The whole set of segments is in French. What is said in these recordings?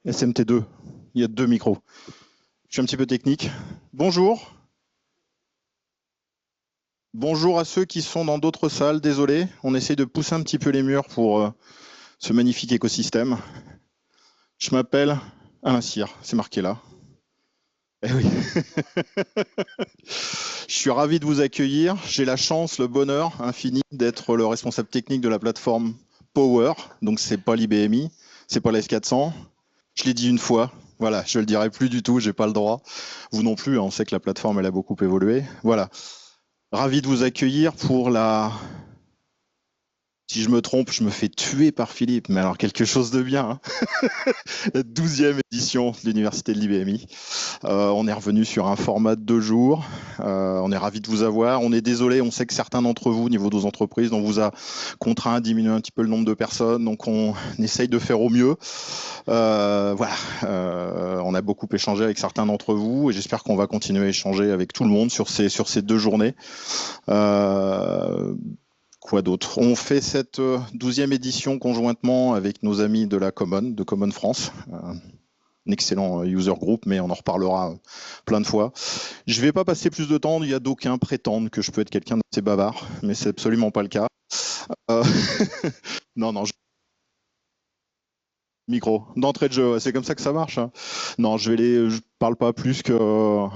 SMT2, il y a deux micros. Je suis un petit peu technique. Bonjour. Bonjour à ceux qui sont dans d'autres salles, désolé. On essaye de pousser un petit peu les murs pour ce magnifique écosystème. Je m'appelle Alain Cyr, c'est marqué là. Eh oui. Je suis ravi de vous accueillir. J'ai la chance, le bonheur infini d'être le responsable technique de la plateforme Power. Donc c'est pas l'IBMI, c'est pas la S400. Je l'ai dit une fois. Voilà, je le dirai plus du tout, j'ai pas le droit. Vous non plus, hein, on sait que la plateforme elle a beaucoup évolué. Voilà. Ravi de vous accueillir pour la... Si je me trompe, je me fais tuer par Philippe, mais alors quelque chose de bien. Hein. La 12e édition de l'Université de l'IBMI. On est revenu sur un format de 2 jours. On est ravi de vous avoir. On est désolé, on sait que certains d'entre vous, au niveau de vos entreprises, on vous a contraint à diminuer un petit peu le nombre de personnes, donc on essaye de faire au mieux. Voilà, on a beaucoup échangé avec certains d'entre vous et j'espère qu'on va continuer à échanger avec tout le monde sur ces 2 journées. Quoi d'autre? On fait cette 12e édition conjointement avec nos amis de la Common, de Common France. Un excellent user group, mais on en reparlera plein de fois. Je ne vais pas passer plus de temps, il y a d'aucuns prétendent que je peux être quelqu'un d'assez bavard, mais c'est absolument pas le cas. Non, micro, d'entrée de jeu, c'est comme ça que ça marche. Hein. Non, je parle pas plus que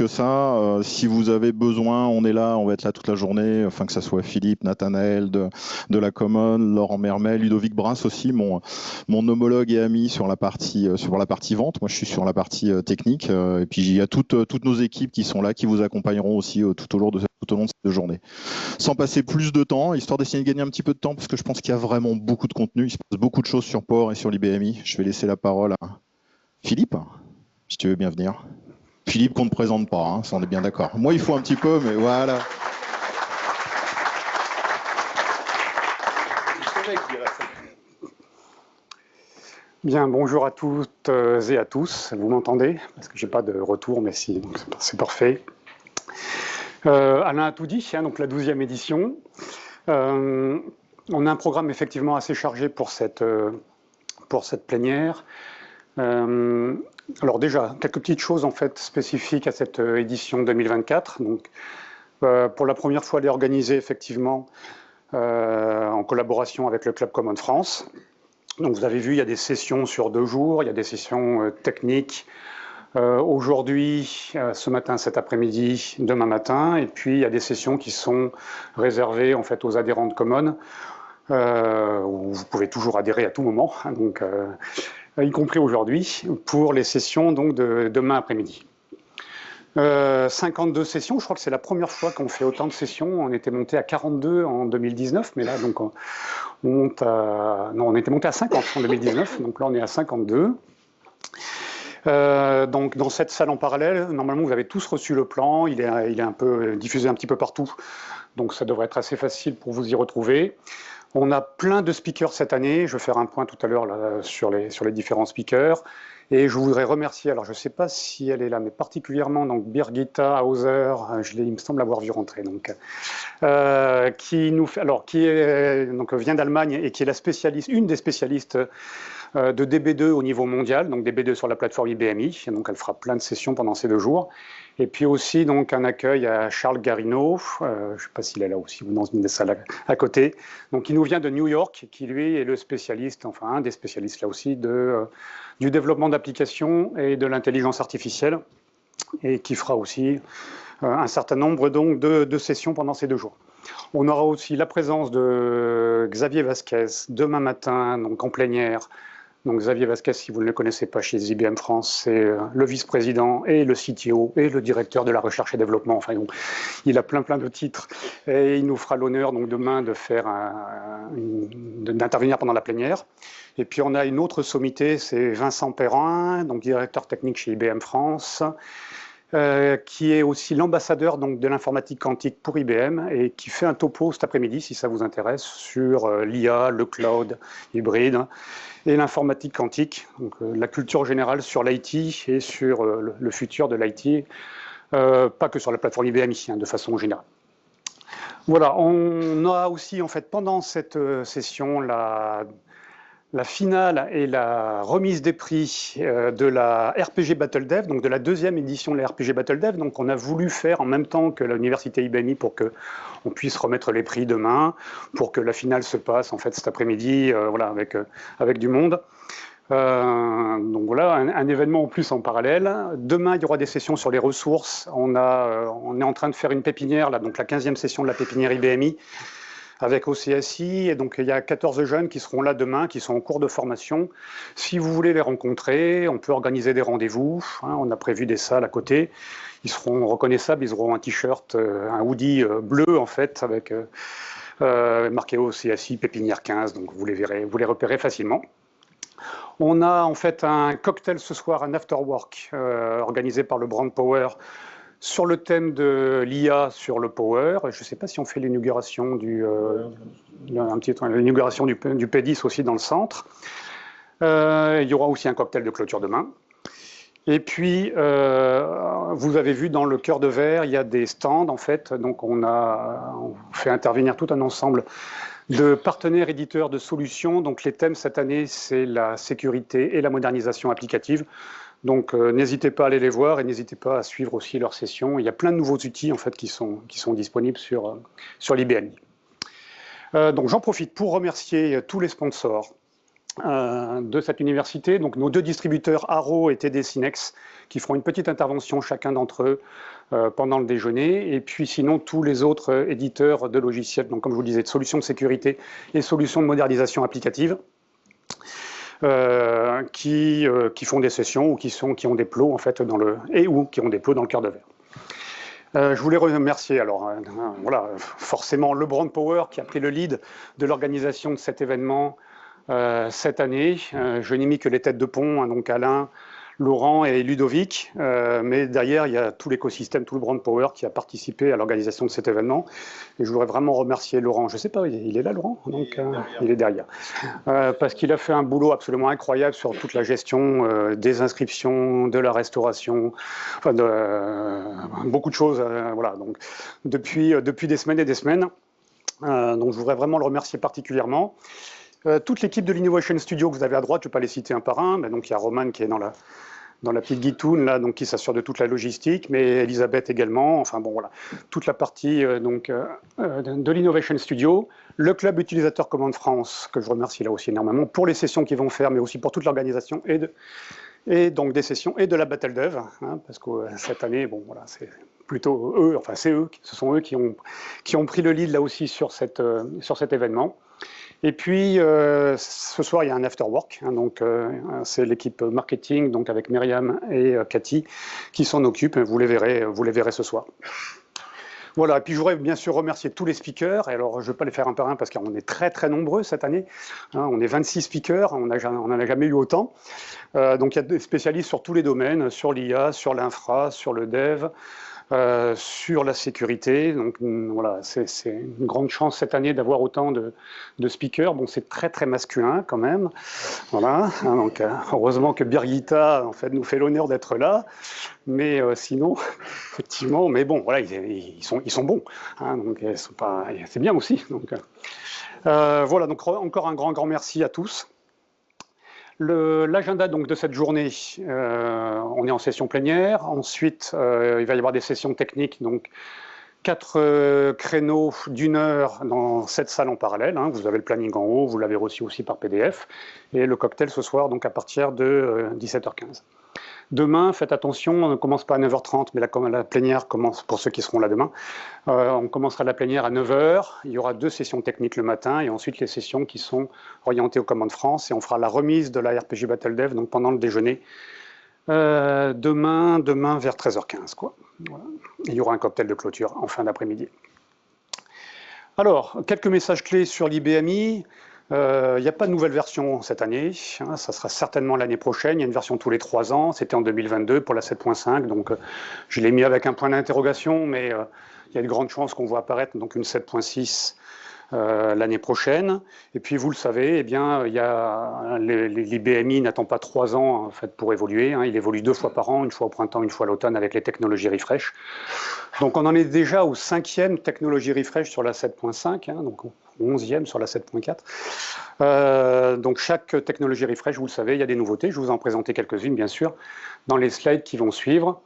ça. Si vous avez besoin, on est là, on va être là toute la journée, enfin que ça soit Philippe, Nathanaël de la Common, Laurent Mermet, Ludovic Brass aussi, mon homologue et ami sur la partie vente. Moi, je suis sur la partie technique. Et puis il y a toutes nos équipes qui sont là, qui vous accompagneront aussi tout au long de cette journée. Sans passer plus de temps, histoire d'essayer de gagner un petit peu de temps, parce que je pense qu'il y a vraiment beaucoup de contenu. Il se passe beaucoup de choses sur Power et sur l'IBMI. Je vais laisser la parole à Philippe, si tu veux bien venir. Philippe qu'on ne présente pas, hein, ça on est bien d'accord. Moi, il faut un petit peu, mais voilà. Bien, bonjour à toutes et à tous. Vous m'entendez? Parce que j'ai pas de retour, mais si, donc c'est parfait. Alain a tout dit, hein, donc la 12e édition. On a un programme effectivement assez chargé pour cette plénière. Alors déjà, quelques petites choses en fait spécifiques à cette édition 2024. Donc, pour la première fois, elle est organisée effectivement en collaboration avec le Club Common France. Donc vous avez vu, il y a des sessions sur 2 jours, il y a des sessions techniques aujourd'hui, ce matin, cet après-midi, demain matin, et puis il y a des sessions qui sont réservées en fait aux adhérents de Common, où vous pouvez toujours adhérer à tout moment, hein, donc, y compris aujourd'hui, pour les sessions donc, de demain après-midi. 52 sessions, je crois que c'est la première fois qu'on fait autant de sessions. On était monté à 42 en 2019, mais là, donc, on était monté à 50 en 2019, donc là, on est à 52. Donc, dans cette salle en parallèle, normalement, vous avez tous reçu le plan. Il est un peu diffusé un petit peu partout, donc ça devrait être assez facile pour vous y retrouver. On a plein de speakers cette année. Je vais faire un point tout à l'heure sur les différents speakers. Et je voudrais remercier, alors je ne sais pas si elle est là, mais particulièrement donc Birgitta Hauser, il me semble l'avoir vu rentrer, donc, qui vient d'Allemagne et qui est une des spécialistes de DB2 au niveau mondial, donc DB2 sur la plateforme IBMI. Donc elle fera plein de sessions pendant ces 2 jours. Et puis aussi donc un accueil à Charles Garino, je ne sais pas s'il est là aussi ou dans une des salles à côté, donc qui nous vient de New York, qui lui est le spécialiste, enfin un des spécialistes là aussi du développement d'applications et de l'intelligence artificielle, et qui fera aussi un certain nombre donc de sessions pendant ces 2 jours. On aura aussi la présence de Xavier Vasquez demain matin, donc en plénière. Donc Xavier Vasquez, si vous ne le connaissez pas chez IBM France, c'est le vice-président et le CTO et le directeur de la recherche et développement. Enfin, donc, il a plein de titres et il nous fera l'honneur donc demain d'intervenir pendant la plénière. Et puis on a une autre sommité, c'est Vincent Perrin, donc directeur technique chez IBM France, qui est aussi l'ambassadeur donc de l'informatique quantique pour IBM et qui fait un topo cet après-midi, si ça vous intéresse, sur l'IA, le cloud hybride et l'informatique quantique, donc la culture générale sur l'IT et sur le futur de l'IT, pas que sur la plateforme IBMI, hein, de façon générale. Voilà, on a aussi en fait pendant cette session La finale est la remise des prix de la RPG Battle Dev, donc de la deuxième édition de la RPG Battle Dev. Donc on a voulu faire en même temps que l'université IBMI pour qu'on puisse remettre les prix demain, pour que la finale se passe en fait cet après-midi, voilà, avec du monde. Donc voilà, un événement en plus en parallèle. Demain, il y aura des sessions sur les ressources. On est en train de faire une pépinière, là, donc la 15e session de la pépinière IBMI, avec OCSI, et donc il y a 14 jeunes qui seront là demain, qui sont en cours de formation. Si vous voulez les rencontrer, on peut organiser des rendez-vous, hein, on a prévu des salles à côté. Ils seront reconnaissables, ils auront un t-shirt, un hoodie bleu en fait, avec marqué OCSI Pépinière 15, donc vous les verrez, vous les repérez facilement. On a en fait un cocktail ce soir, un afterwork, organisé par le Brand Power, sur le thème de l'IA sur le Power. Je ne sais pas si on fait l'inauguration l'inauguration du P10 aussi dans le centre. Il y aura aussi un cocktail de clôture demain. Et puis, vous avez vu dans le cœur de verre, il y a des stands en fait. Donc on fait intervenir tout un ensemble de partenaires éditeurs de solutions. Donc les thèmes cette année, c'est la sécurité et la modernisation applicative. Donc n'hésitez pas à aller les voir et n'hésitez pas à suivre aussi leurs sessions. Il y a plein de nouveaux outils en fait, qui sont disponibles sur l'IBMI. Donc j'en profite pour remercier tous les sponsors de cette université. Donc nos deux distributeurs Arrow et TD Synex qui feront une petite intervention chacun d'entre eux pendant le déjeuner. Et puis sinon tous les autres éditeurs de logiciels, donc comme je vous disais, de solutions de sécurité et solutions de modernisation applicative. Qui font des sessions ou qui ont des plots en fait qui ont des plots dans le cœur de verre. Je voulais remercier alors voilà, forcément le Brand Power qui a pris le lead de l'organisation de cet événement cette année. Je n'ai mis que les têtes de pont, hein, donc Alain, Laurent et Ludovic, mais derrière il y a tout l'écosystème, tout le Brand Power qui a participé à l'organisation de cet événement. Et je voudrais vraiment remercier Laurent. Je ne sais pas, il est là Laurent, donc il est derrière, parce qu'il a fait un boulot absolument incroyable sur toute la gestion des inscriptions, de la restauration, enfin beaucoup de choses. Voilà, donc depuis des semaines et des semaines. Donc je voudrais vraiment le remercier particulièrement. Toute l'équipe de l'Innovation Studio que vous avez à droite, je ne vais pas les citer un par un, mais donc il y a Roman qui est dans la petite guitoune, là, donc qui s'assure de toute la logistique, mais Elisabeth également, enfin bon voilà, toute la partie de l'Innovation Studio, le club utilisateur Commande France, que je remercie là aussi énormément, pour les sessions qu'ils vont faire, mais aussi pour toute l'organisation et donc des sessions et de la Battle Dev, hein, parce que cette année, bon voilà, c'est plutôt eux, enfin c'est eux, ce sont eux qui ont pris le lead là aussi sur cet événement. Et puis, ce soir, il y a un afterwork. Hein, donc, c'est l'équipe marketing, donc avec Myriam et Cathy, qui s'en occupent. Vous les verrez ce soir. Voilà. Et puis, je voudrais bien sûr remercier tous les speakers. Et alors, je ne vais pas les faire un par un parce qu'on est très, très nombreux cette année. Hein, on est 26 speakers. On n'en a jamais eu autant. Donc, il y a des spécialistes sur tous les domaines, sur l'IA, sur l'infra, sur le dev. Sur la sécurité, donc voilà, c'est une grande chance cette année d'avoir autant de speakers. Bon, c'est très très masculin quand même, voilà. Donc heureusement que Birgitta en fait nous fait l'honneur d'être là, mais sinon effectivement, mais bon, voilà, ils sont bons, hein, donc c'est bien aussi. Donc voilà, donc encore un grand merci à tous. L'agenda donc de cette journée, on est en session plénière. Ensuite, il va y avoir des sessions techniques, donc 4 créneaux d'1 heure dans cette salle en parallèle. Hein. Vous avez le planning en haut, vous l'avez reçu aussi par PDF. Et le cocktail ce soir, donc à partir de 17h15. Demain, faites attention, on ne commence pas à 9h30, mais la plénière commence, pour ceux qui seront là demain, on commencera la plénière à 9h, il y aura 2 sessions techniques le matin, et ensuite les sessions qui sont orientées aux commandes France, et on fera la remise de la RPG Battle Dev donc pendant le déjeuner, demain vers 13h15. Quoi. Voilà. Il y aura un cocktail de clôture en fin d'après-midi. Alors, quelques messages clés sur l'IBMI. Il n'y a pas de nouvelle version cette année, hein, ça sera certainement l'année prochaine, il y a une version tous les 3 ans, c'était en 2022 pour la 7.5, donc je l'ai mis avec un point d'interrogation, mais il y a de grandes chances qu'on voit apparaître donc une 7.6 l'année prochaine. Et puis vous le savez, eh bien, l'IBMI n'attend pas 3 ans en fait, pour évoluer, hein, il évolue 2 fois par an, une fois au printemps, une fois à l'automne avec les technologies refresh. Donc on en est déjà au 5e technologie refresh sur la 7.5, hein, donc 11e sur la 7.4. Donc chaque technologie refresh, vous le savez, il y a des nouveautés. Je vais vous en présenter quelques-unes, bien sûr, dans les slides qui vont suivre.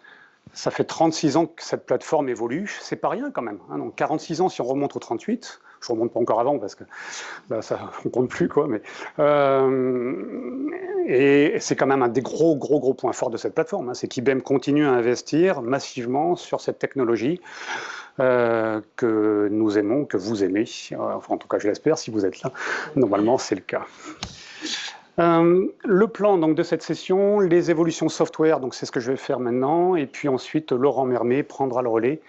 Ça fait 36 ans que cette plateforme évolue. C'est pas rien quand même. Hein. Donc 46 ans si on remonte au 38. Je ne remonte pas encore avant parce que bah, ça ne compte plus, quoi. Mais, et c'est quand même un des gros points forts de cette plateforme. Hein. C'est qu'IBM continue à investir massivement sur cette technologie que nous aimons, que vous aimez. Enfin, en tout cas, je l'espère, si vous êtes là. Normalement, c'est le cas. Le plan donc, de cette session, les évolutions software, donc c'est ce que je vais faire maintenant, et puis ensuite Laurent Mermet prendra le relais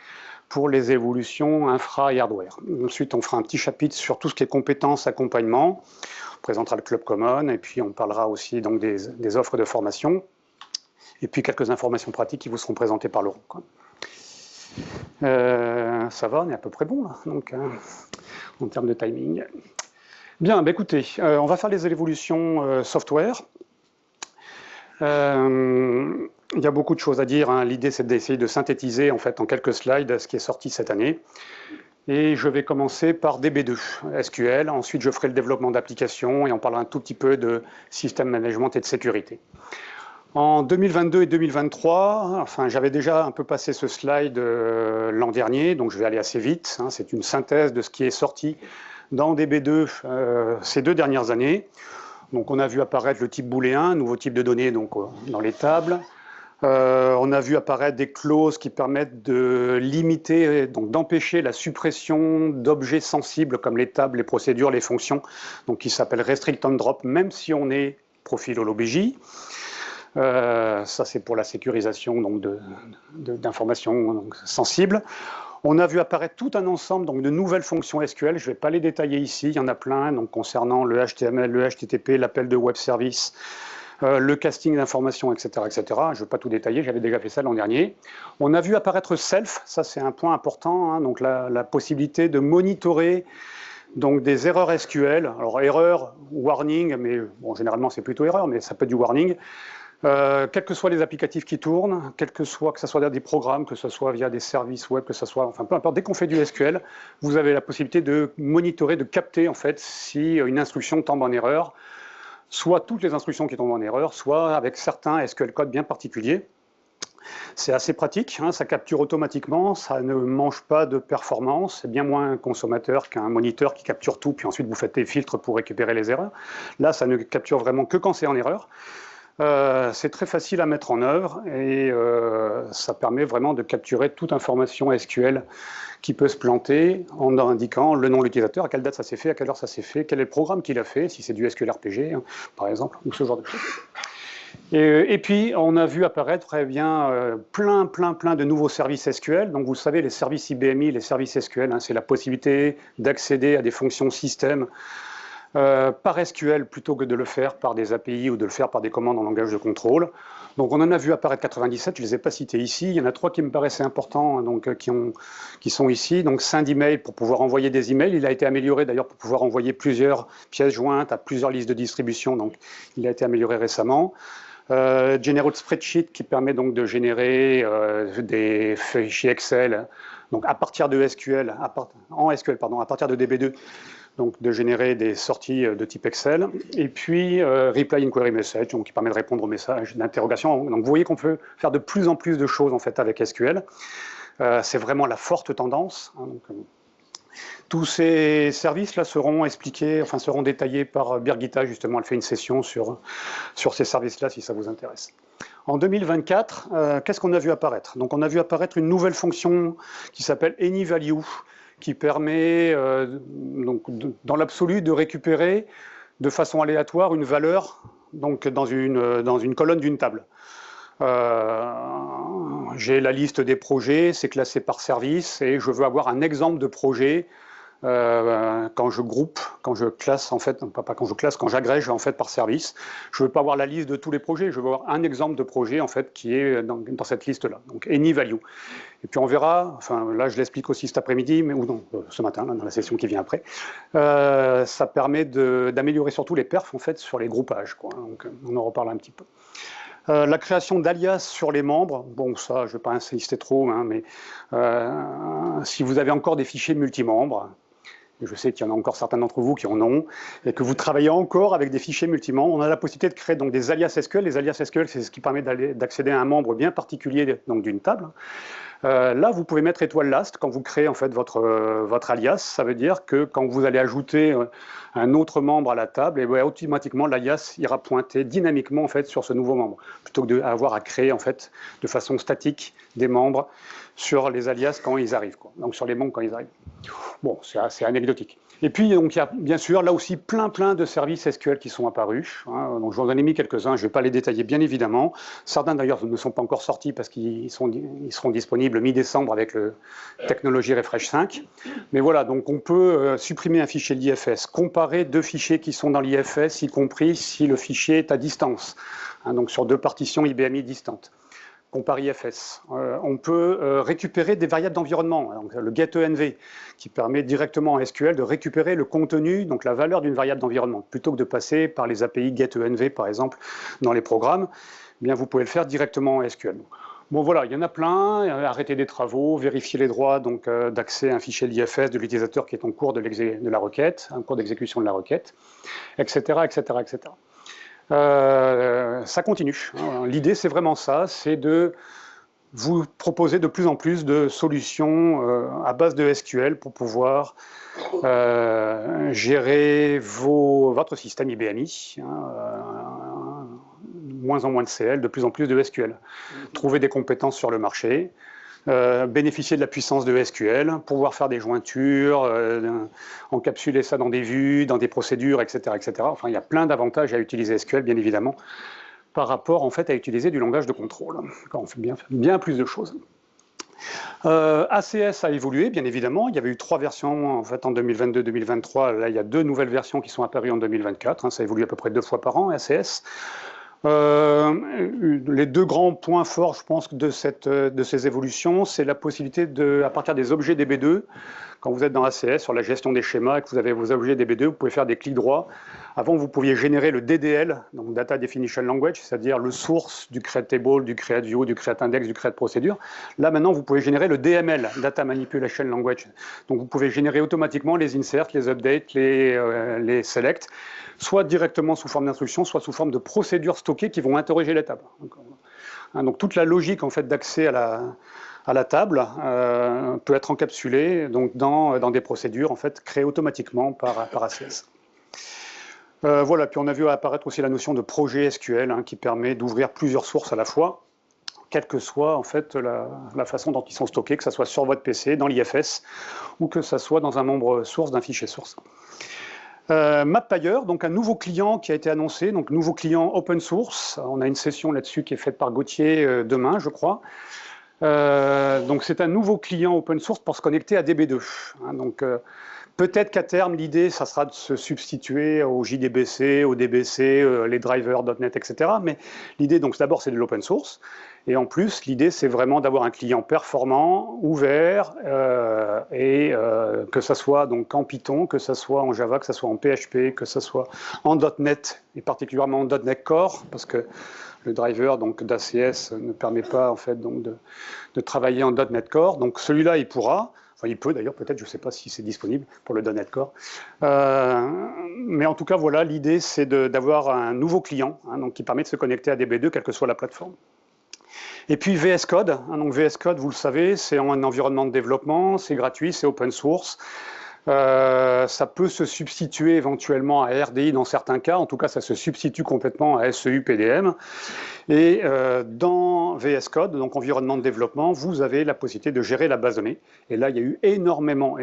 pour les évolutions infra et hardware. Ensuite, on fera un petit chapitre sur tout ce qui est compétences, accompagnement, on présentera le Club Common, et puis on parlera aussi donc, des offres de formation, et puis quelques informations pratiques qui vous seront présentées par Laurent. Quoi. Ça va, on est à peu près bon, là, donc, en termes de timing. Bien, bah écoutez, on va faire les évolutions software. Il y a beaucoup de choses à dire. Hein. L'idée, c'est d'essayer de synthétiser en fait en quelques slides ce qui est sorti cette année. Et je vais commencer par DB2, SQL. Ensuite, je ferai le développement d'applications et on parlera un tout petit peu de système management et de sécurité. En 2022 et 2023, enfin, j'avais déjà un peu passé ce slide l'an dernier, donc je vais aller assez vite. Hein. C'est une synthèse de ce qui est sorti dans DB2 ces 2 dernières années. Donc on a vu apparaître le type booléen, nouveau type de données donc, dans les tables. On a vu apparaître des clauses qui permettent de limiter, donc d'empêcher la suppression d'objets sensibles comme les tables, les procédures, les fonctions, donc qui s'appellent restrict on drop, même si on est profil OLOBJ. Ça c'est pour la sécurisation d'informations sensibles. On a vu apparaître tout un ensemble donc, de nouvelles fonctions SQL. Je ne vais pas les détailler ici, il y en a plein, donc, concernant le HTML, le HTTP, l'appel de web service, le casting d'informations, etc., etc. Je ne vais pas tout détailler, j'avais déjà fait ça l'an dernier. On a vu apparaître Self, ça c'est un point important, hein, donc la possibilité de monitorer donc, des erreurs SQL. Alors erreur, warning, mais bon, généralement c'est plutôt erreur, mais ça peut être du warning. Quels que soient les applicatifs qui tournent, que ce soit des programmes, que ce soit via des services web, que ce soit, enfin peu importe, dès qu'on fait du SQL, vous avez la possibilité de monitorer, de capter en fait si une instruction tombe en erreur, soit toutes les instructions qui tombent en erreur, soit avec certains SQL codes bien particuliers. C'est assez pratique, hein, ça capture automatiquement, ça ne mange pas de performance, c'est bien moins consommateur qu'un moniteur qui capture tout, puis ensuite vous faites des filtres pour récupérer les erreurs. Là, ça ne capture vraiment que quand c'est en erreur. C'est très facile à mettre en œuvre et ça permet vraiment de capturer toute information SQL qui peut se planter en indiquant le nom de l'utilisateur, à quelle date ça s'est fait, à quelle heure ça s'est fait, quel est le programme qu'il a fait, si c'est du SQL RPG, hein, par exemple, ou ce genre de choses. Et puis, on a vu apparaître très bien plein de nouveaux services SQL. Donc, vous savez, les services IBMI, les services SQL, hein, c'est la possibilité d'accéder à des fonctions système par SQL plutôt que de le faire par des API ou de le faire par des commandes en langage de contrôle. Donc on en a vu apparaître 97, je ne les ai pas cités ici. Il y en a 3 qui me paraissaient importants, donc, qui sont ici. Donc SendImail pour pouvoir envoyer des emails. Il a été amélioré d'ailleurs pour pouvoir envoyer plusieurs pièces jointes à plusieurs listes de distribution. Donc il a été amélioré récemment. Generate Spreadsheet qui permet donc de générer des fichiers Excel donc à partir de SQL, à partir de DB2. Donc de générer des sorties de type Excel, et puis Reply Inquiry Message, donc, qui permet de répondre aux messages d'interrogation. Donc vous voyez qu'on peut faire de plus en plus de choses en fait, avec SQL. C'est vraiment la forte tendance. Hein, donc, tous ces services-là seront expliqués, enfin seront détaillés par Birgitta, justement, elle fait une session sur ces services-là, si ça vous intéresse. En 2024, qu'est-ce qu'on a vu apparaître? Donc on a vu apparaître une nouvelle fonction qui s'appelle AnyValue, qui permet, donc, dans l'absolu, de récupérer de façon aléatoire une valeur donc, dans une colonne d'une table. J'ai la liste des projets, c'est classé par service, et je veux avoir un exemple de projet quand je groupe, quand je classe, en fait, pas quand je classe, quand j'agrège en fait par service. Je ne veux pas avoir la liste de tous les projets, je veux avoir un exemple de projet en fait qui est dans cette liste-là, donc AnyValue. Et puis on verra, enfin là je l'explique aussi cet après-midi, ou non, ce matin, là, dans la session qui vient après, ça permet d'améliorer surtout les perfs en fait sur les groupages, quoi. Donc on en reparle un petit peu. La création d'alias sur les membres, bon ça je ne vais pas insister trop, hein, mais si vous avez encore des fichiers multimembres, je sais qu'il y en a encore certains d'entre vous qui en ont, et que vous travaillez encore avec des fichiers multimembres, on a la possibilité de créer donc des alias SQL. Les alias SQL, c'est ce qui permet d'accéder à un membre bien particulier d'une table. Là, vous pouvez mettre étoile last quand vous créez en fait votre alias. Ça veut dire que quand vous allez ajouter un autre membre à la table, et bien, automatiquement l'alias ira pointer dynamiquement en fait sur ce nouveau membre, plutôt que d'avoir à créer en fait de façon statique des membres sur les alias quand ils arrivent, quoi. Donc sur les membres quand ils arrivent. Bon, c'est assez anecdotique. Et puis, donc, il y a bien sûr là aussi plein de services SQL qui sont apparus. Hein. Donc, je vous en ai mis quelques-uns, je ne vais pas les détailler bien évidemment. Certains d'ailleurs ne sont pas encore sortis parce qu'ils seront disponibles mi-décembre avec le Technology Refresh 5. Mais voilà, donc on peut supprimer un fichier de l'IFS, comparer deux fichiers qui sont dans l'IFS, y compris si le fichier est à distance, hein, donc sur deux partitions IBMI distantes. Compare IFS. On peut récupérer des variables d'environnement, le getEnv, qui permet directement en SQL de récupérer le contenu, donc la valeur d'une variable d'environnement, plutôt que de passer par les API getEnv, par exemple, dans les programmes. Eh bien, vous pouvez le faire directement en SQL. Bon, voilà, il y en a plein. Arrêter des travaux, vérifier les droits d'accès à un fichier de l'IFS de l'utilisateur qui est en cours de la requête, en cours d'exécution de la requête, etc., etc., etc. Ça continue. L'idée, c'est vraiment ça, c'est de vous proposer de plus en plus de solutions à base de SQL pour pouvoir gérer votre système IBMI, moins en moins de CL, de plus en plus de SQL. Trouver des compétences sur le marché, bénéficier de la puissance de SQL, pouvoir faire des jointures, encapsuler ça dans des vues, dans des procédures, etc., etc. Enfin, il y a plein d'avantages à utiliser SQL, bien évidemment, par rapport en fait à utiliser du langage de contrôle, quand on fait bien plus de choses. ACS a évolué, bien évidemment. Il y avait eu 3 versions en fait en 2022-2023. Là, il y a 2 nouvelles versions qui sont apparues en 2024. Hein, ça évolue à peu près 2 fois par an, ACS. Les 2 grands points forts, je pense, de ces évolutions, c'est la possibilité à partir des objets DB2, quand vous êtes dans ACS, sur la gestion des schémas et que vous avez vos objets DB2, vous pouvez faire des clics droits. Avant, vous pouviez générer le DDL, donc Data Definition Language, c'est-à-dire le source du create table, du create view, du create index, du create procedure. Là, maintenant, vous pouvez générer le DML, Data Manipulation Language. Donc, vous pouvez générer automatiquement les inserts, les updates, les selects, soit directement sous forme d'instructions, soit sous forme de procédures stockées qui vont interroger la table. Donc toute la logique en fait, d'accès à la table peut être encapsulée donc, dans des procédures en fait, créées automatiquement par ACS. Voilà, puis on a vu apparaître aussi la notion de projet SQL hein, qui permet d'ouvrir plusieurs sources à la fois, quelle que soit en fait, la façon dont ils sont stockés, que ce soit sur votre PC, dans l'IFS, ou que ce soit dans un membre source d'un fichier source. MapPayer, donc un nouveau client qui a été annoncé, donc nouveau client open source. On a une session là-dessus qui est faite par Gauthier demain, je crois. Donc c'est un nouveau client open source pour se connecter à DB2. Hein, donc peut-être qu'à terme, l'idée, ça sera de se substituer au JDBC, au DBC, les drivers .NET, etc. Mais l'idée, donc d'abord, c'est de l'open source. Et en plus, l'idée, c'est vraiment d'avoir un client performant, ouvert, que ça soit donc en Python, que ça soit en Java, que ça soit en PHP, que ça soit en .NET, et particulièrement en .NET Core, parce que le driver d'ACS ne permet pas en fait, donc, de travailler en .NET Core. Donc celui-là, il pourra. Enfin, il peut d'ailleurs, peut-être, je ne sais pas si c'est disponible pour le .NET Core. Mais en tout cas, voilà, l'idée, c'est d'avoir un nouveau client hein, donc, qui permet de se connecter à DB2, quelle que soit la plateforme. Et puis VS Code, hein, donc VS Code, vous le savez, c'est un environnement de développement, c'est gratuit, c'est open source. Ça peut se substituer éventuellement à RDI dans certains cas, en tout cas ça se substitue complètement à SEU PDM. Et dans VS Code, donc environnement de développement, vous avez la possibilité de gérer la base de données. Et là, il y a eu énormément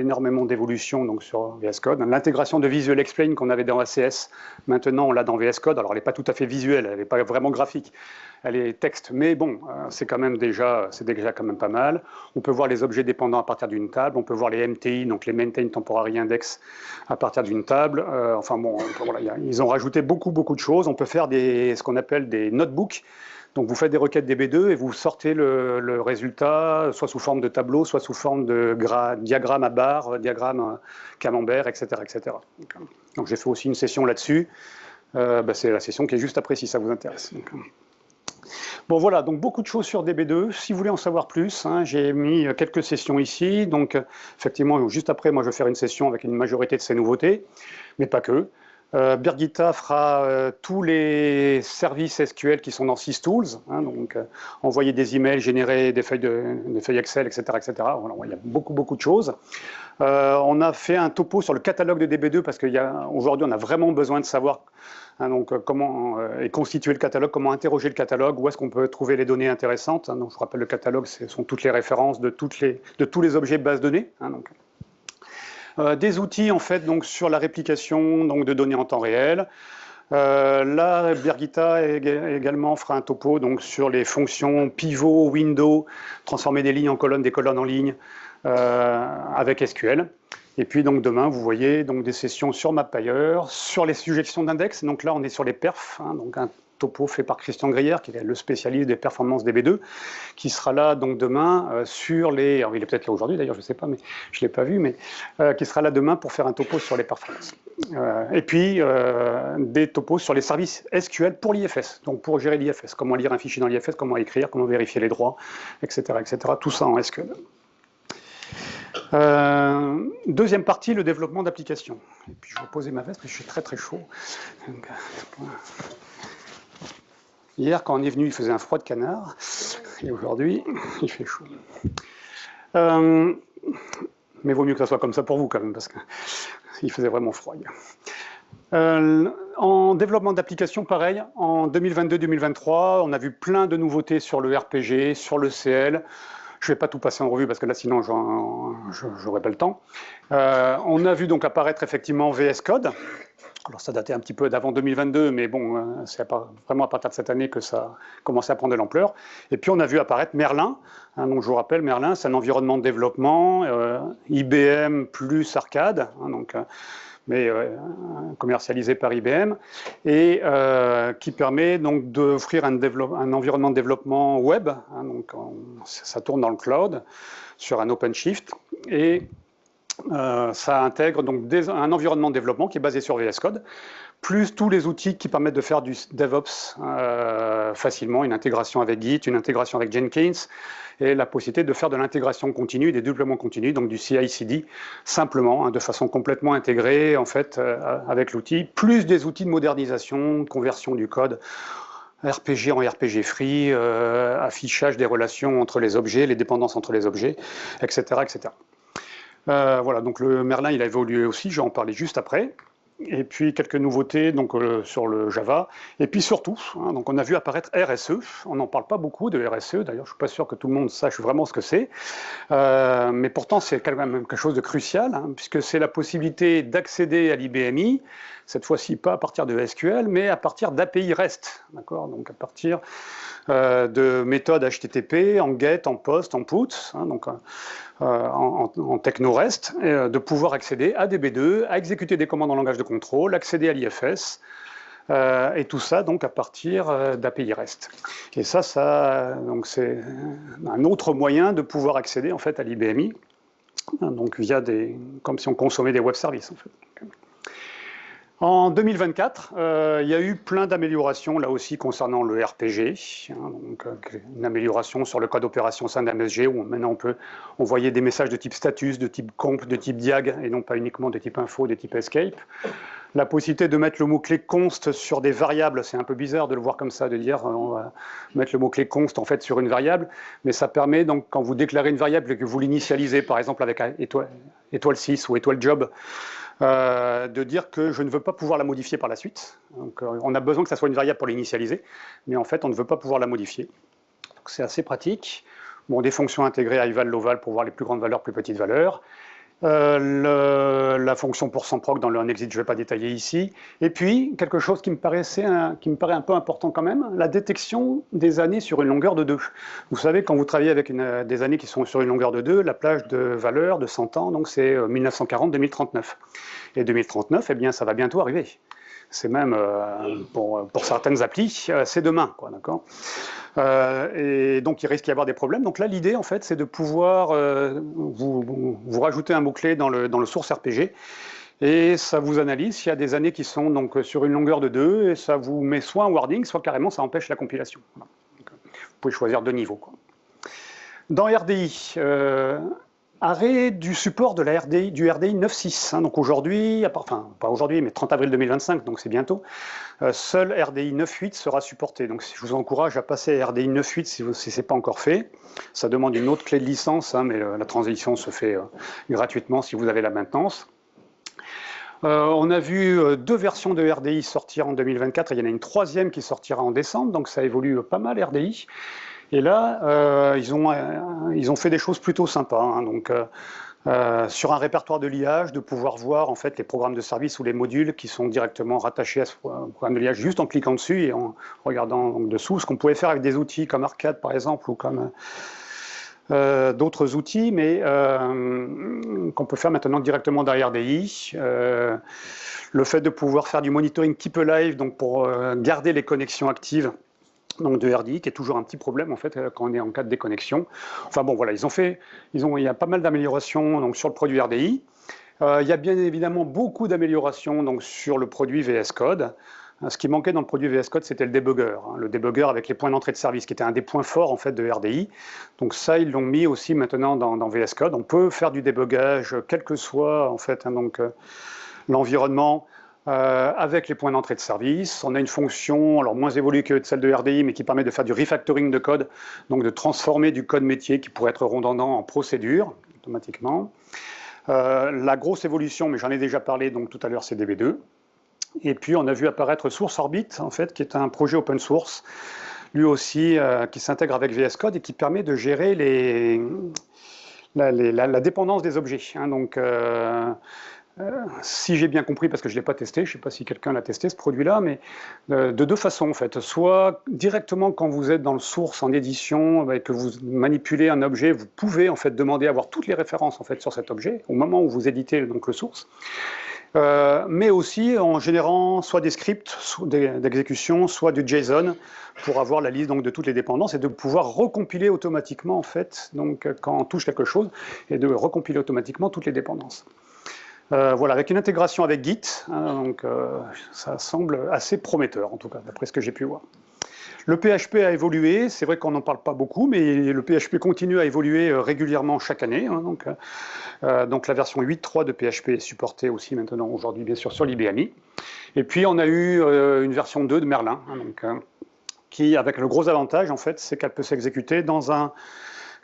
d'évolutions donc sur VS Code. L'intégration de Visual Explain qu'on avait dans ACS, maintenant on l'a dans VS Code. Alors elle n'est pas tout à fait visuelle, elle n'est pas vraiment graphique. Elle est texte, mais bon, c'est déjà quand même pas mal. On peut voir les objets dépendants à partir d'une table, on peut voir les MTI, donc les Maintain Temporary Index, à partir d'une table. Enfin bon, voilà, ils ont rajouté beaucoup de choses. On peut faire ce qu'on appelle des notebooks. Donc vous faites des requêtes DB2 et vous sortez le résultat, soit sous forme de tableau, soit sous forme de diagramme à barres, diagramme camembert, etc. etc. Donc j'ai fait aussi une session là-dessus. C'est la session qui est juste après si ça vous intéresse. Bon voilà, donc beaucoup de choses sur DB2. Si vous voulez en savoir plus, hein, j'ai mis quelques sessions ici. Donc effectivement, juste après, moi je vais faire une session avec une majorité de ces nouveautés, mais pas que. Birgitta fera tous les services SQL qui sont dans SysTools, hein, donc envoyer des emails, générer des feuilles Excel, etc., etc. Voilà, il y a beaucoup de choses. On a fait un topo sur le catalogue de DB2 parce qu'aujourd'hui on a vraiment besoin de savoir donc, comment est constitué le catalogue, comment interroger le catalogue, où est-ce qu'on peut trouver les données intéressantes. Hein, donc, je vous rappelle, le catalogue, ce sont toutes les références de tous les objets de base de données. Hein, donc. Des outils en fait donc, sur la réplication donc, de données en temps réel. Là, Birgitta également fera un topo donc, sur les fonctions pivot, window, transformer des lignes en colonnes, des colonnes en lignes avec SQL. Et puis donc demain, vous voyez donc des sessions sur MapPire, sur les sujections d'index. Donc là, on est sur les perfs, hein, donc un topo fait par Christian Grière, qui est le spécialiste des performances DB2, qui sera là donc demain sur les... Alors, il est peut-être là aujourd'hui d'ailleurs, je ne sais pas, mais je ne l'ai pas vu, mais qui sera là demain pour faire un topo sur les performances. Et puis des topos sur les services SQL pour l'IFS, donc pour gérer l'IFS, comment lire un fichier dans l'IFS, comment écrire, comment vérifier les droits, etc., etc. Tout ça en SQL. Deuxième partie, le développement d'applications. Et puis je vais poser ma veste parce que je suis très chaud. Hier, quand on est venu, il faisait un froid de canard. Et aujourd'hui, il fait chaud. Mais vaut mieux que ça soit comme ça pour vous quand même, parce qu'il faisait vraiment froid hier. En développement d'applications, pareil, en 2022-2023, on a vu plein de nouveautés sur le RPG, sur le CL. Je ne vais pas tout passer en revue parce que là, sinon, je n'aurai pas le temps. On a vu donc apparaître effectivement VS Code. Alors, ça datait un petit peu d'avant 2022, mais bon, c'est vraiment à partir de cette année que ça a commencé à prendre de l'ampleur. Et puis, on a vu apparaître Merlin. Hein, donc, je vous rappelle, Merlin, c'est un environnement de développement, IBM plus Arcade. Hein, donc, mais commercialisé par IBM, et qui permet donc d'offrir un environnement de développement web. Hein, donc ça tourne dans le cloud, sur un OpenShift, et ça intègre donc un environnement de développement qui est basé sur VS Code, plus tous les outils qui permettent de faire du DevOps facilement, une intégration avec Git, une intégration avec Jenkins, et la possibilité de faire de l'intégration continue, des déploiements continus, donc du CI/CD, simplement, hein, de façon complètement intégrée, en fait, avec l'outil, plus des outils de modernisation, de conversion du code, RPG en RPG free, affichage des relations entre les objets, les dépendances entre les objets, etc., etc. Voilà, donc le Merlin, il a évolué aussi, je vais en parler juste après. Et puis quelques nouveautés donc, sur le Java. Et puis surtout, hein, donc on a vu apparaître RSE. On n'en parle pas beaucoup de RSE. D'ailleurs, je ne suis pas sûr que tout le monde sache vraiment ce que c'est. Mais pourtant, c'est quand même quelque chose de crucial, hein, puisque c'est la possibilité d'accéder à l'IBMI, cette fois-ci pas à partir de SQL, mais à partir d'API REST. Donc à partir de méthodes HTTP, en GET, en POST, en PUT, hein, donc en techno-REST, de pouvoir accéder à DB2, à exécuter des commandes en langage de contrôle, accéder à l'IFS, et tout ça donc à partir d'API REST. Et ça donc c'est un autre moyen de pouvoir accéder en fait à l'IBMI, donc via comme si on consommait des web services en fait. En 2024, il y a eu plein d'améliorations, là aussi, concernant le RPG. Hein, donc, une amélioration sur le code opération au sein d'un MSG, où maintenant on peut envoyer des messages de type status, de type comp, de type diag, et non pas uniquement de type info, de type escape. La possibilité de mettre le mot-clé const sur des variables, c'est un peu bizarre de le voir comme ça, de dire on va mettre le mot-clé const en fait sur une variable, mais ça permet donc quand vous déclarez une variable et que vous l'initialisez, par exemple avec étoile 6 ou étoile job, de dire que je ne veux pas pouvoir la modifier par la suite. Donc, on a besoin que ça soit une variable pour l'initialiser, mais en fait, on ne veut pas pouvoir la modifier. Donc, c'est assez pratique. Bon, des fonctions intégrées à eval, loval pour voir les plus grandes valeurs, plus petites valeurs. La fonction %proc dans le onExit, je ne vais pas détailler ici. Et puis, quelque chose qui me paraît un peu important quand même, la détection des années sur une longueur de 2. Vous savez, quand vous travaillez avec des années qui sont sur une longueur de 2, la plage de valeur de 100 ans, donc c'est 1940-2039. Et 2039, eh bien, ça va bientôt arriver. C'est même, pour certaines applis, c'est demain, quoi, d'accord ? Et donc, il risque d'y avoir des problèmes. Donc là, l'idée, en fait, c'est de pouvoir vous rajouter un mot-clé dans le source RPG, et ça vous analyse s'il y a des années qui sont donc sur une longueur de 2, et ça vous met soit un wording, soit carrément ça empêche la compilation. Voilà. pouvez choisir 2 niveaux, quoi. Dans RDI, arrêt du support de la RDI, du RDI 9.6. Hein, donc aujourd'hui, enfin pas aujourd'hui, mais 30 avril 2025, donc c'est bientôt, seul RDI 9.8 sera supporté. Donc je vous encourage à passer à RDI 9.8 si ce n'est pas encore fait. Ça demande une autre clé de licence, hein, mais la transition se fait gratuitement si vous avez la maintenance. On a vu 2 versions de RDI sortir en 2024, et il y en a une 3e qui sortira en décembre, donc ça évolue pas mal RDI. Et là, ils ont fait des choses plutôt sympas. Hein, donc, sur un répertoire de liage, de pouvoir voir en fait les programmes de service ou les modules qui sont directement rattachés à ce programme de liage, juste en cliquant dessus et en regardant donc, dessous. Ce qu'on pouvait faire avec des outils comme Arcade par exemple, ou comme d'autres outils, mais qu'on peut faire maintenant directement derrière RDI. Le fait de pouvoir faire du monitoring keep alive, donc pour garder les connexions actives, donc de RDI, qui est toujours un petit problème en fait quand on est en cas de déconnexion. Enfin bon, voilà, il y a pas mal d'améliorations donc sur le produit RDI. Il y a bien évidemment beaucoup d'améliorations donc sur le produit VS Code. Ce qui manquait dans le produit VS Code, c'était le débugger. Hein, le débugger avec les points d'entrée de service, qui était un des points forts en fait de RDI. Donc ça, ils l'ont mis aussi maintenant dans VS Code. On peut faire du débugage, quel que soit en fait hein, donc l'environnement. Avec les points d'entrée de service. On a une fonction, alors moins évoluée que celle de RDI, mais qui permet de faire du refactoring de code, donc de transformer du code métier qui pourrait être redondant en procédure, automatiquement. La grosse évolution, mais j'en ai déjà parlé donc tout à l'heure, c'est DB2. Et puis on a vu apparaître SourceOrbit, en fait, qui est un projet open source, lui aussi, qui s'intègre avec VS Code et qui permet de gérer la dépendance des objets. Hein, donc, si j'ai bien compris, parce que je ne l'ai pas testé, je ne sais pas si quelqu'un l'a testé ce produit-là, mais de 2 façons en fait. Soit directement quand vous êtes dans le source en édition et que vous manipulez un objet, vous pouvez en fait demander à avoir toutes les références en fait sur cet objet au moment où vous éditez donc le source. Mais aussi en générant soit des scripts d'exécution, soit du JSON pour avoir la liste donc, de toutes les dépendances et de pouvoir recompiler automatiquement en fait, donc, quand on touche quelque chose et de recompiler automatiquement toutes les dépendances. Voilà, avec une intégration avec Git, hein, donc ça semble assez prometteur en tout cas, d'après ce que j'ai pu voir. Le PHP a évolué, c'est vrai qu'on n'en parle pas beaucoup, mais le PHP continue à évoluer régulièrement chaque année. Hein, donc la version 8.3 de PHP est supportée aussi maintenant aujourd'hui, bien sûr, sur l'IBMI. Et puis on a eu une version 2 de Merlin, hein, donc, qui, avec le gros avantage, en fait, c'est qu'elle peut s'exécuter dans un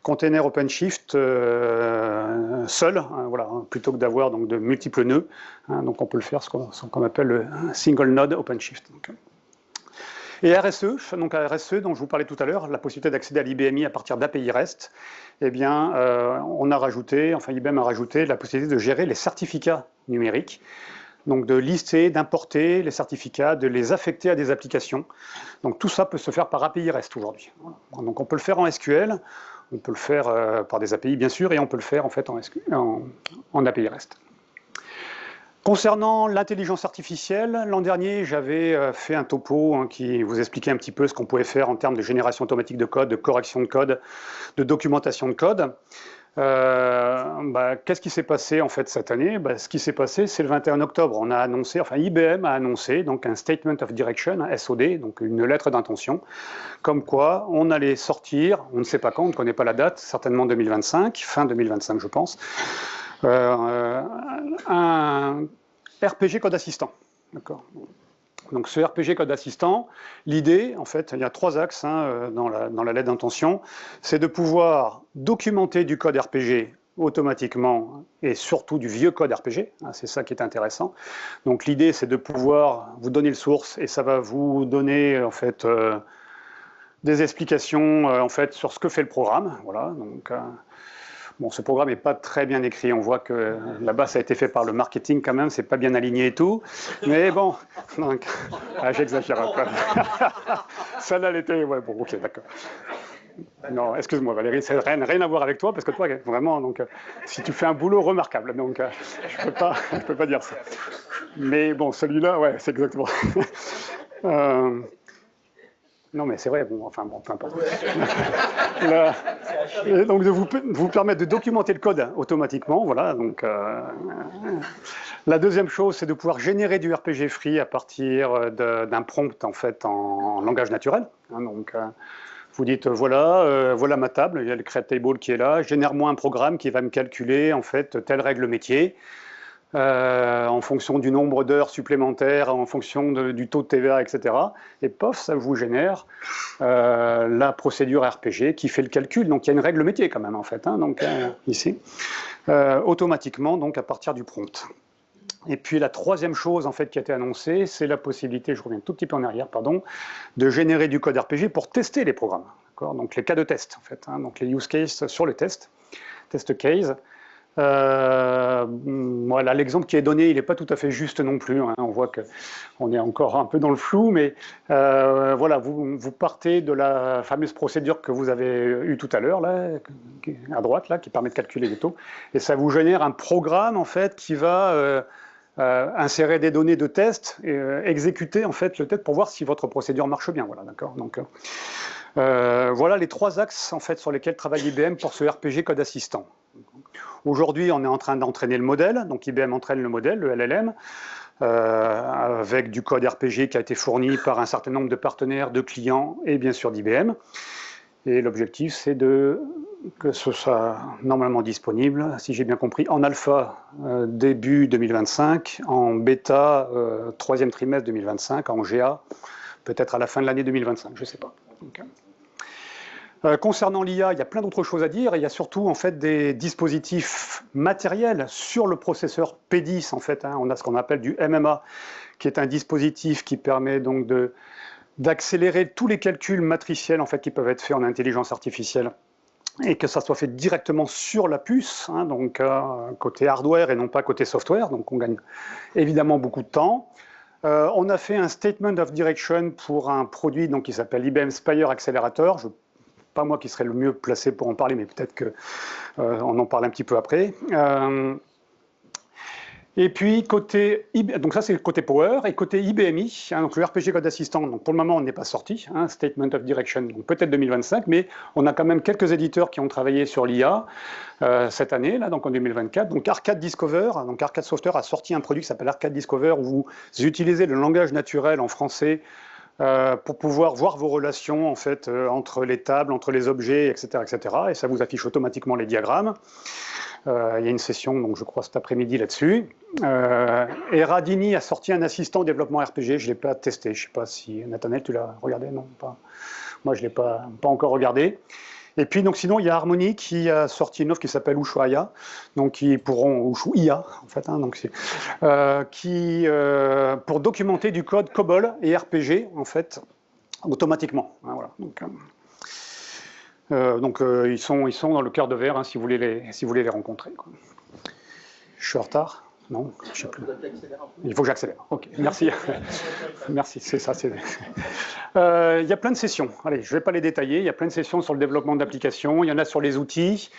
container OpenShift seul, hein, voilà, plutôt que d'avoir donc de multiples nœuds. Hein, donc on peut le faire ce qu'on appelle le single node OpenShift. Donc. Et RSE, donc RSE dont je vous parlais tout à l'heure, la possibilité d'accéder à l'IBMI à partir d'API REST, eh bien, on a rajouté, enfin IBM a rajouté la possibilité de gérer les certificats numériques, donc de lister, d'importer les certificats, de les affecter à des applications. Donc tout ça peut se faire par API REST aujourd'hui. Voilà. Donc on peut le faire en SQL, on peut le faire par des API bien sûr, et on peut le faire en fait en API REST. Concernant l'intelligence artificielle, l'an dernier, j'avais fait un topo hein, qui vous expliquait un petit peu ce qu'on pouvait faire en termes de génération automatique de code, de correction de code, de documentation de code. Qu'est-ce qui s'est passé en fait cette année? Ce qui s'est passé, c'est le 21 octobre. On a annoncé, enfin IBM a annoncé donc un Statement of Direction, un SOD, donc une lettre d'intention, comme quoi on allait sortir, on ne sait pas quand, on ne connaît pas la date, certainement 2025, fin 2025 je pense, un RPG Code Assistant. D'accord. Donc ce RPG Code Assistant, l'idée, en fait, il y a 3 axes hein, dans la lettre d'intention, c'est de pouvoir documenter du code RPG automatiquement et surtout du vieux code RPG, hein, c'est ça qui est intéressant. Donc l'idée, c'est de pouvoir vous donner le source et ça va vous donner en fait des explications en fait sur ce que fait le programme. Voilà, donc. Bon, ce programme n'est pas très bien écrit, on voit que là-bas ça a été fait par le marketing quand même, c'est pas bien aligné et tout, mais bon, j'exagère un peu. Celle-là, elle était, ouais, bon, ok, d'accord. Non, excuse-moi Valérie, ça n'a rien à voir avec toi, parce que toi, vraiment, donc, si tu fais un boulot remarquable, donc je peux pas dire ça. Mais bon, celui-là, ouais, c'est exactement. Non, mais c'est vrai, bon, enfin, bon, peu importe. Et donc, de vous permettre de documenter le code automatiquement, voilà. Donc, la deuxième chose, c'est de pouvoir générer du RPG free à partir d'un prompt, en fait, en langage naturel. Hein, donc, Vous dites, voilà ma table, il y a le create table qui est là, génère-moi un programme qui va me calculer en fait telle règle métier, en fonction du nombre d'heures supplémentaires, en fonction du taux de TVA, etc. Et pof, ça vous génère la procédure RPG qui fait le calcul. Donc il y a une règle métier quand même en fait, hein, donc ici, automatiquement donc à partir du prompt. Et puis la troisième chose en fait qui a été annoncée, c'est la possibilité, je reviens un tout petit peu en arrière, pardon, de générer du code RPG pour tester les programmes. Donc les cas de test en fait, hein, donc les use cases sur le test case. Voilà, l'exemple qui est donné, il n'est pas tout à fait juste non plus. Hein. On voit qu'on est encore un peu dans le flou, mais voilà, vous partez de la fameuse procédure que vous avez eue tout à l'heure, là, à droite, là, qui permet de calculer les taux, et ça vous génère un programme en fait qui va insérer des données de test et exécuter en fait le test pour voir si votre procédure marche bien. Voilà, d'accord. Donc voilà les trois axes en fait sur lesquels travaille IBM pour ce RPG Code Assistant. Aujourd'hui, on est en train d'entraîner le modèle, donc IBM entraîne le modèle, le LLM, avec du code RPG qui a été fourni par un certain nombre de partenaires, de clients et bien sûr d'IBM. Et l'objectif, c'est que ce soit normalement disponible, si j'ai bien compris, en alpha début 2025, en bêta troisième trimestre 2025, en GA peut-être à la fin de l'année 2025, je ne sais pas. Okay. Concernant l'IA, il y a plein d'autres choses à dire. Il y a surtout en fait des dispositifs matériels sur le processeur P10. En fait, hein, on a ce qu'on appelle du MMA, qui est un dispositif qui permet donc d'accélérer tous les calculs matriciels en fait qui peuvent être faits en intelligence artificielle et que ça soit fait directement sur la puce, hein, donc côté hardware et non pas côté software. Donc on gagne évidemment beaucoup de temps. On a fait un statement of direction pour un produit donc, qui s'appelle IBM Spire Accelerator. Pas moi qui serais le mieux placé pour en parler, mais peut-être qu'on en parle un petit peu après. Et puis, donc ça c'est le côté Power, et côté IBMI, hein, donc le RPG Code Assistant, donc pour le moment on n'est pas sorti, hein, Statement of Direction, donc peut-être 2025, mais on a quand même quelques éditeurs qui ont travaillé sur l'IA cette année, là, donc en 2024. Donc Arcade Discover, donc Arcade Software a sorti un produit qui s'appelle Arcade Discover, où vous utilisez le langage naturel en français pour pouvoir voir vos relations en fait, entre les tables, entre les objets, etc., etc. Et ça vous affiche automatiquement les diagrammes. Il y a une session, donc, je crois, cet après-midi là-dessus. Et Radini a sorti un assistant au développement RPG. Je ne l'ai pas testé. Je ne sais pas si, Nathanaël, tu l'as regardé? Non, pas. Moi, je ne l'ai pas encore regardé. Et puis, donc, sinon, il y a Harmony qui a sorti une offre qui s'appelle Ushuaia, donc qui pourront, Ushuaia, en fait, hein, donc pour documenter du code COBOL et RPG, en fait, automatiquement. Hein, voilà. Donc, ils sont dans le cœur de verre, hein, si vous voulez les rencontrer. Quoi. Je suis en retard? Non, je sais plus. Il faut que j'accélère. Ok, merci. Merci, c'est ça. Il y a plein de sessions. Allez, je ne vais pas les détailler. Il y a plein de sessions sur le développement d'applications. Il y en a sur les outils.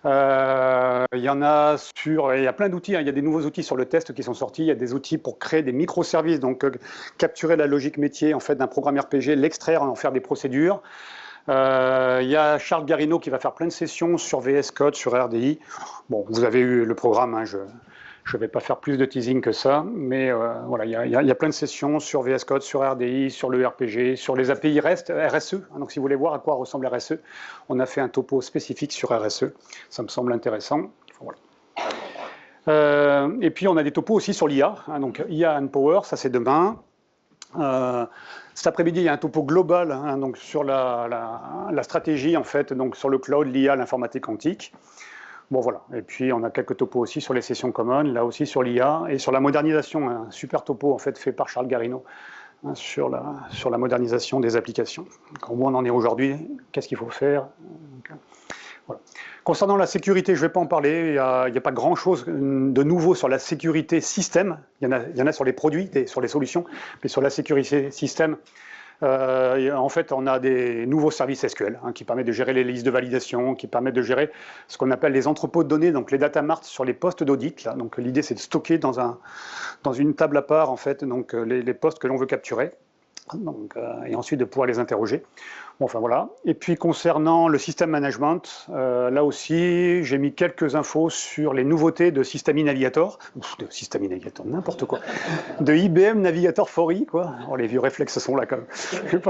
Il y en a il y a plein d'outils. Hein. Il y a des nouveaux outils sur le test qui sont sortis. Il y a des outils pour créer des microservices, donc capturer la logique métier en fait d'un programme RPG, l'extraire, en faire des procédures. Il y a Charles Garino qui va faire plein de sessions sur VS Code, sur RDI. Bon, vous avez eu le programme, hein, je ne vais pas faire plus de teasing que ça, mais voilà, il y a plein de sessions sur VS Code, sur RDI, sur le RPG, sur les API REST, RSE. Hein, donc si vous voulez voir à quoi ressemble RSE, on a fait un topo spécifique sur RSE. Ça me semble intéressant. Voilà. Et puis on a des topos aussi sur l'IA. Hein, donc IA and Power, ça c'est demain. Cet après-midi, il y a un topo global hein, donc sur la stratégie en fait, donc sur le cloud, l'IA, l'informatique quantique. Bon voilà. Et puis on a quelques topos aussi sur les sessions communes, là aussi sur l'IA et sur la modernisation. Un super topo en fait fait par Charles Garino hein, sur la modernisation des applications. Où on en est aujourd'hui, qu'est-ce qu'il faut faire? Voilà. Concernant la sécurité, je ne vais pas en parler, il n'y a pas grand-chose de nouveau sur la sécurité système, il y en a sur les produits, sur les solutions, mais sur la sécurité système, en fait, on a des nouveaux services SQL hein, qui permettent de gérer les listes de validation, qui permettent de gérer ce qu'on appelle les entrepôts de données, donc les data marts sur les postes d'audit. Donc l'idée, c'est de stocker dans une table à part, en fait, donc, les postes que l'on veut capturer. Donc, et ensuite de pouvoir les interroger. Bon, enfin voilà. Et puis concernant le système management, là aussi, j'ai mis quelques infos sur les nouveautés de System Navigator, n'importe quoi, de IBM Navigator 4i, quoi. Oh, les vieux réflexes sont là quand même.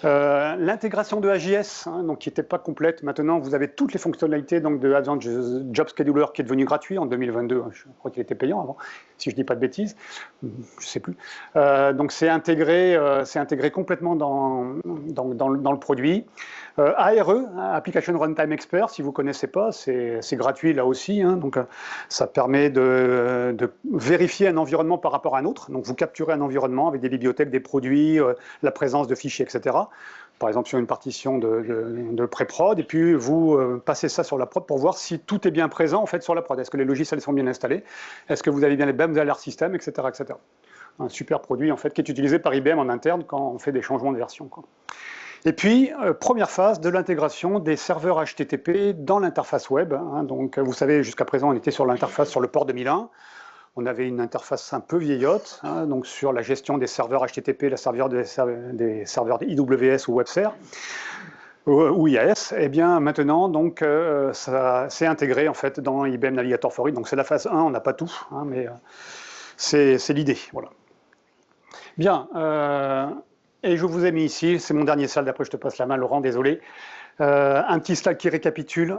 L'intégration de AJS, hein, donc qui n'était pas complète. Maintenant, vous avez toutes les fonctionnalités donc, de Advanced Job Scheduler qui est devenu gratuit en 2022. Je crois qu'il était payant avant, si je ne dis pas de bêtises. Je ne sais plus. Donc, c'est intégré complètement dans le produit. ARE, Application Runtime Expert, si vous ne connaissez pas, c'est gratuit là aussi. Hein, donc, ça permet de vérifier un environnement par rapport à un autre. Donc, vous capturez un environnement avec des bibliothèques, des produits, la présence de fichiers, etc. Par exemple, sur une partition de pré-prod, et puis vous passez ça sur la prod pour voir si tout est bien présent en fait, sur la prod. Est-ce que les logiciels sont bien installés? Est-ce que vous avez bien les mêmes alertes système, etc., etc. Un super produit en fait, qui est utilisé par IBM en interne quand on fait des changements de version, quoi. Et puis, première phase de l'intégration des serveurs HTTP dans l'interface web. Hein, donc, vous savez, jusqu'à présent, on était sur l'interface sur le port 2001. On avait une interface un peu vieillotte, hein, donc sur la gestion des serveurs HTTP, des serveurs IWS ou WebServe ou IAS. Et bien maintenant, donc, ça s'est intégré en fait dans IBM Navigator for It. Donc c'est la phase 1, on n'a pas tout, hein, mais c'est l'idée. Voilà. Bien. Et je vous ai mis ici, c'est mon dernier slide, après je te passe la main, Laurent, désolé. Un petit slide qui récapitule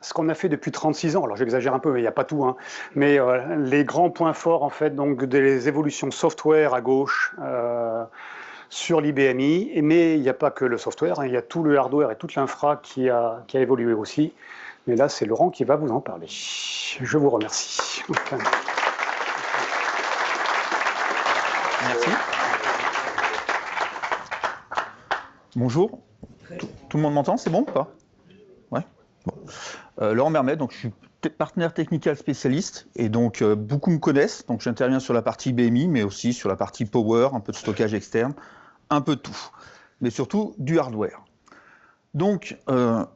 ce qu'on a fait depuis 36 ans. Alors j'exagère un peu, mais il n'y a pas tout, hein. Mais les grands points forts, en fait, donc des évolutions software à gauche sur l'IBMI. Mais il n'y a pas que le software, hein, il y a tout le hardware et toute l'infra qui a évolué aussi. Mais là, c'est Laurent qui va vous en parler. Je vous remercie. Merci. Bonjour, tout le monde m'entend, c'est bon ou pas? Ouais. Bon. Laurent Mermet, donc je suis partenaire technical spécialiste et donc beaucoup me connaissent, donc j'interviens sur la partie BMI mais aussi sur la partie power, un peu de stockage externe, un peu de tout, mais surtout du hardware. Donc, dans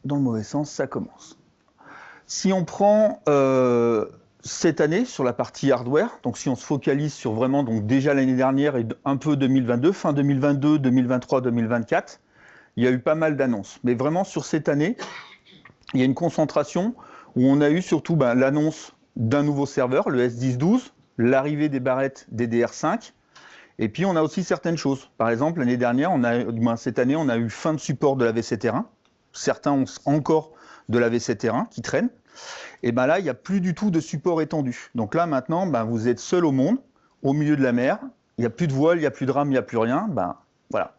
le mauvais sens, ça commence. Si on prend cette année sur la partie hardware, donc si on se focalise sur vraiment donc déjà l'année dernière et un peu 2022, fin 2022, 2023, 2024, il y a eu pas mal d'annonces. Mais vraiment sur cette année, il y a une concentration où on a eu surtout l'annonce d'un nouveau serveur, le S10-12, l'arrivée des barrettes DDR5, et puis on a aussi certaines choses. Par exemple, l'année dernière, cette année, on a eu fin de support de la V7R1. Certains ont encore de la V7R1 qui traîne. Et bien là, il n'y a plus du tout de support étendu. Donc là, maintenant, vous êtes seul au monde, au milieu de la mer. Il n'y a plus de voile, il n'y a plus de rame, il n'y a plus rien. Voilà.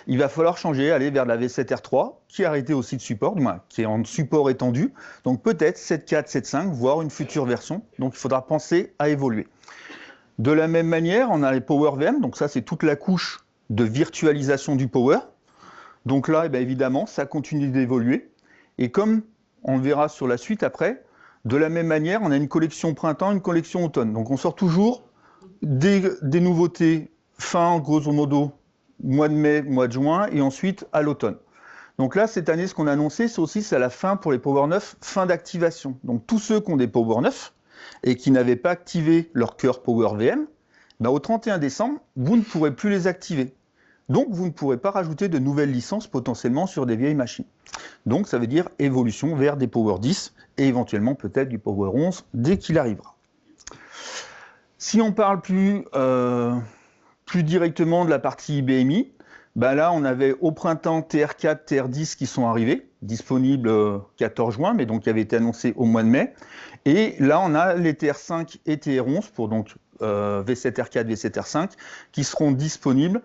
Il va falloir changer, aller vers la V7R3, qui a arrêté aussi de support, du moins, qui est en support étendu. Donc peut-être 7.4, 7.5, voire une future version. Donc il faudra penser à évoluer. De la même manière, on a les Power VM. Donc ça, c'est toute la couche de virtualisation du Power. Donc là, évidemment, ça continue d'évoluer. Et comme on le verra sur la suite après, de la même manière, on a une collection printemps, une collection automne. Donc on sort toujours des nouveautés fin, grosso modo, mois de mai, mois de juin, et ensuite à l'automne. Donc là, cette année, ce qu'on a annoncé, c'est à la fin pour les Power 9, fin d'activation. Donc tous ceux qui ont des Power 9 et qui n'avaient pas activé leur cœur Power VM, au 31 décembre, vous ne pourrez plus les activer. Donc vous ne pourrez pas rajouter de nouvelles licences potentiellement sur des vieilles machines. Donc ça veut dire évolution vers des Power 10 et éventuellement peut-être du Power 11 dès qu'il arrivera. Si on parle plus directement de la partie IBMI, là on avait au printemps TR4, TR10 qui sont arrivés, disponibles 14 juin, mais donc qui avaient été annoncés au mois de mai. Et là on a les TR5 et TR11 pour donc V7R4, V7R5 qui seront disponibles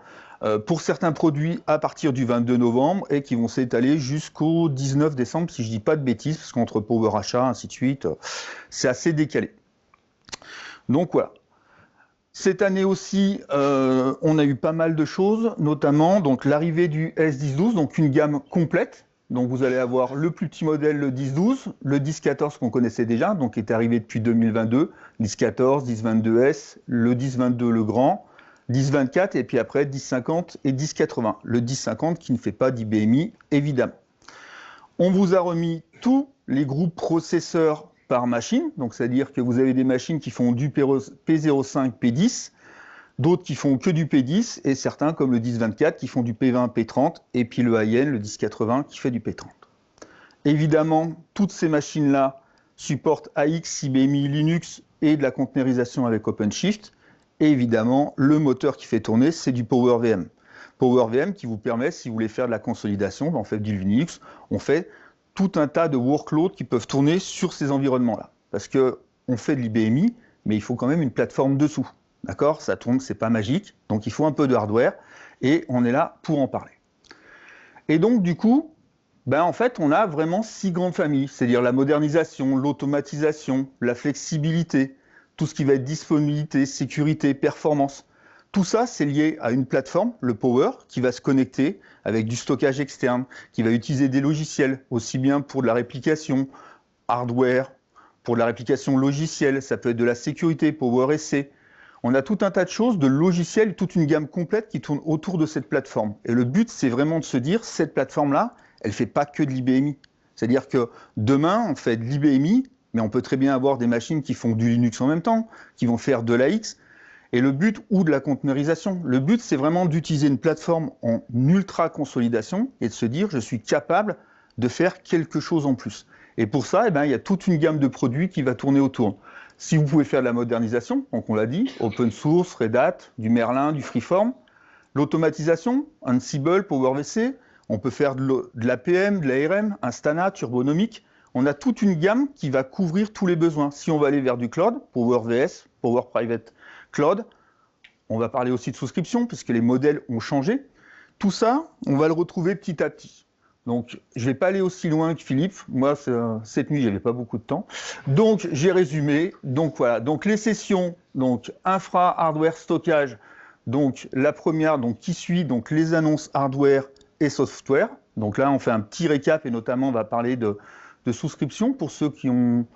pour certains produits à partir du 22 novembre et qui vont s'étaler jusqu'au 19 décembre, si je ne dis pas de bêtises, parce qu'entre Power Achat, ainsi de suite, c'est assez décalé. Donc voilà. Cette année aussi, on a eu pas mal de choses, notamment l'arrivée du S10-12, donc une gamme complète. Donc vous allez avoir le plus petit modèle, le 10-12, le 10-14 qu'on connaissait déjà, donc qui est arrivé depuis 2022, 10-14, 10-22S, le 10-22 le grand, 10-24 et puis après 10-50 et 10-80. Le 10-50 qui ne fait pas d'IBMI, évidemment. On vous a remis tous les groupes processeurs par machine, donc c'est-à-dire que vous avez des machines qui font du P05, P10, d'autres qui font que du P10 et certains comme le 10-24 qui font du P20, P30 et puis le high-end, le 10-80 qui fait du P30. Évidemment, toutes ces machines-là supportent AX, IBMI, Linux et de la containerisation avec OpenShift. Et évidemment, le moteur qui fait tourner, c'est du Power VM. PowerVM qui vous permet, si vous voulez faire de la consolidation, on fait du Linux, on fait tout un tas de workloads qui peuvent tourner sur ces environnements-là. Parce qu'on fait de l'IBMI, mais il faut quand même une plateforme dessous. D'accord? Ça tourne, c'est pas magique, donc il faut un peu de hardware, et on est là pour en parler. Et donc, du coup, en fait, on a vraiment 6 grandes familles, c'est-à-dire la modernisation, l'automatisation, la flexibilité, tout ce qui va être disponibilité, sécurité, performance. Tout ça, c'est lié à une plateforme, le Power, qui va se connecter avec du stockage externe, qui va utiliser des logiciels, aussi bien pour de la réplication hardware, pour de la réplication logicielle, ça peut être de la sécurité, PowerSC. On a tout un tas de choses, de logiciels, toute une gamme complète qui tourne autour de cette plateforme. Et le but, c'est vraiment de se dire, cette plateforme-là, elle ne fait pas que de l'IBMI. C'est-à-dire que demain, on fait de l'IBMI, mais on peut très bien avoir des machines qui font du Linux en même temps, qui vont faire de l'AX, et le but, ou de la conteneurisation. Le but, c'est vraiment d'utiliser une plateforme en ultra-consolidation et de se dire, je suis capable de faire quelque chose en plus. Et pour ça, il y a toute une gamme de produits qui va tourner autour. Si vous pouvez faire de la modernisation, donc on l'a dit, open source, Red Hat, du Merlin, du Freeform, l'automatisation, Ansible, PowerVC, on peut faire de l'APM, de l'ARM, Instana, Turbonomic. On a toute une gamme qui va couvrir tous les besoins. Si on va aller vers du cloud, PowerVS, Power Private Cloud, on va parler aussi de souscription puisque les modèles ont changé. Tout ça, on va le retrouver petit à petit. Donc, je ne vais pas aller aussi loin que Philippe. Moi, cette nuit, je n'avais pas beaucoup de temps. Donc, j'ai résumé. Donc, voilà. Donc, les sessions, donc, infra, hardware, stockage. Donc, la première, donc, qui suit, donc, les annonces hardware et software. Donc là, on fait un petit récap et notamment, on va parler de souscription pour ceux qui ont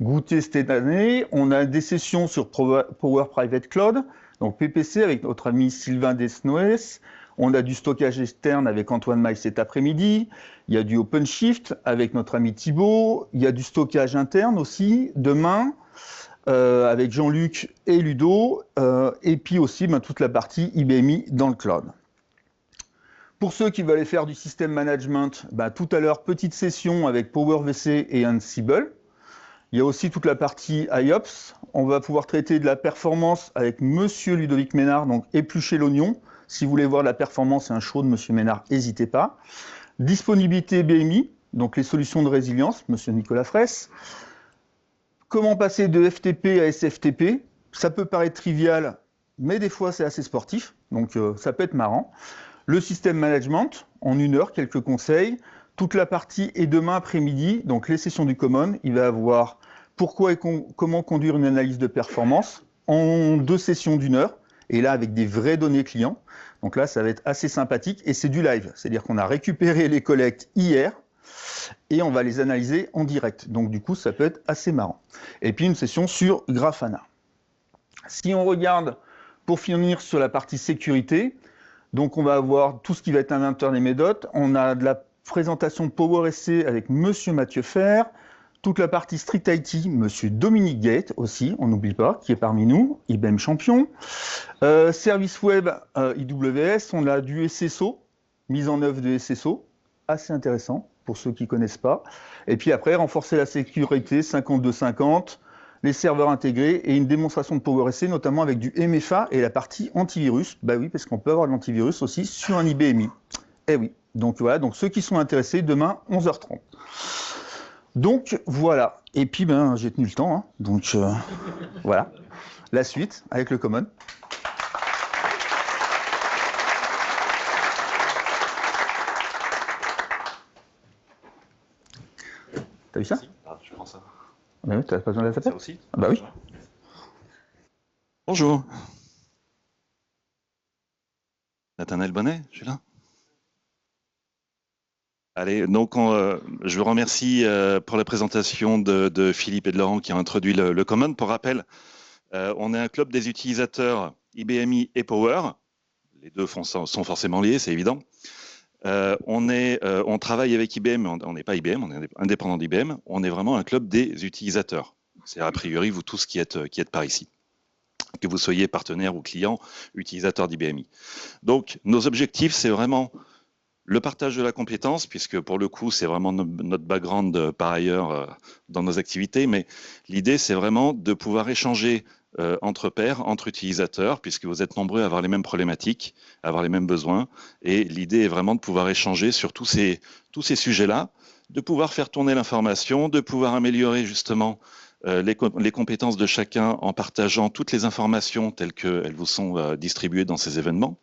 goûté cette année. On a des sessions sur Power Private Cloud, donc PPC avec notre ami Sylvain Desnoes. On a du stockage externe avec Antoine Maille cet après-midi. Il y a du OpenShift avec notre ami Thibault. Il y a du stockage interne aussi demain avec Jean-Luc et Ludo. Et puis aussi toute la partie IBMI dans le cloud. Pour ceux qui veulent aller faire du système management, tout à l'heure, petite session avec PowerVC et Ansible. Il y a aussi toute la partie IOPS. On va pouvoir traiter de la performance avec Monsieur Ludovic Ménard, donc éplucher l'oignon. Si vous voulez voir la performance et un show de Monsieur Ménard, n'hésitez pas. Disponibilité BMI, donc les solutions de résilience, Monsieur Nicolas Fraisse. Comment passer de FTP à SFTP? Ça peut paraître trivial, mais des fois c'est assez sportif, donc ça peut être marrant. Le système management, en 1 heure, quelques conseils. Toute la partie et demain après-midi, donc les sessions du Common, il va avoir pourquoi et comment conduire une analyse de performance en 2 sessions d'1 heure, et là avec des vraies données clients. Donc là, ça va être assez sympathique et c'est du live, c'est-à-dire qu'on a récupéré les collectes hier et on va les analyser en direct. Donc du coup, ça peut être assez marrant. Et puis une session sur Grafana. Si on regarde, pour finir sur la partie sécurité, donc on va avoir tout ce qui va être inventeur des méthodes. On a de la présentation PowerSC avec Monsieur Mathieu Fer, toute la partie Street IT, Monsieur Dominique Gate aussi, on n'oublie pas, qui est parmi nous, IBM champion. Service web IWS, on a du SSO, mise en œuvre de SSO, assez intéressant pour ceux qui ne connaissent pas. Et puis après, renforcer la sécurité 5250, les serveurs intégrés et une démonstration de PowerSC, notamment avec du MFA et la partie antivirus. Bah oui, parce qu'on peut avoir de l'antivirus aussi sur un IBMI. Eh oui, donc voilà, donc ceux qui sont intéressés, demain, 11h30. Donc voilà, et puis j'ai tenu le temps, hein. Donc voilà, la suite avec le Common. T'as vu ça? Je prends ça. Ah oui, t'as pas besoin de la tablette? Ça aussi? Ah bah oui. Bonjour. Nathanaël Bonnet, je suis là. Allez, donc je vous remercie pour la présentation de Philippe et de Laurent qui ont introduit le Common. Pour rappel, on est un club des utilisateurs IBMI et Power. Les deux sont forcément liés, c'est évident. On travaille avec IBM, on n'est pas IBM, on est indépendant d'IBM. On est vraiment un club des utilisateurs. C'est a priori vous tous qui êtes par ici. Que vous soyez partenaire ou client, utilisateur d'IBMI. Donc, nos objectifs, c'est vraiment le partage de la compétence, puisque pour le coup, c'est vraiment notre background par ailleurs dans nos activités, mais l'idée, c'est vraiment de pouvoir échanger entre pairs, entre utilisateurs, puisque vous êtes nombreux à avoir les mêmes problématiques, à avoir les mêmes besoins. Et l'idée est vraiment de pouvoir échanger sur tous ces sujets-là, de pouvoir faire tourner l'information, de pouvoir améliorer justement les compétences de chacun en partageant toutes les informations telles qu'elles vous sont distribuées dans ces événements.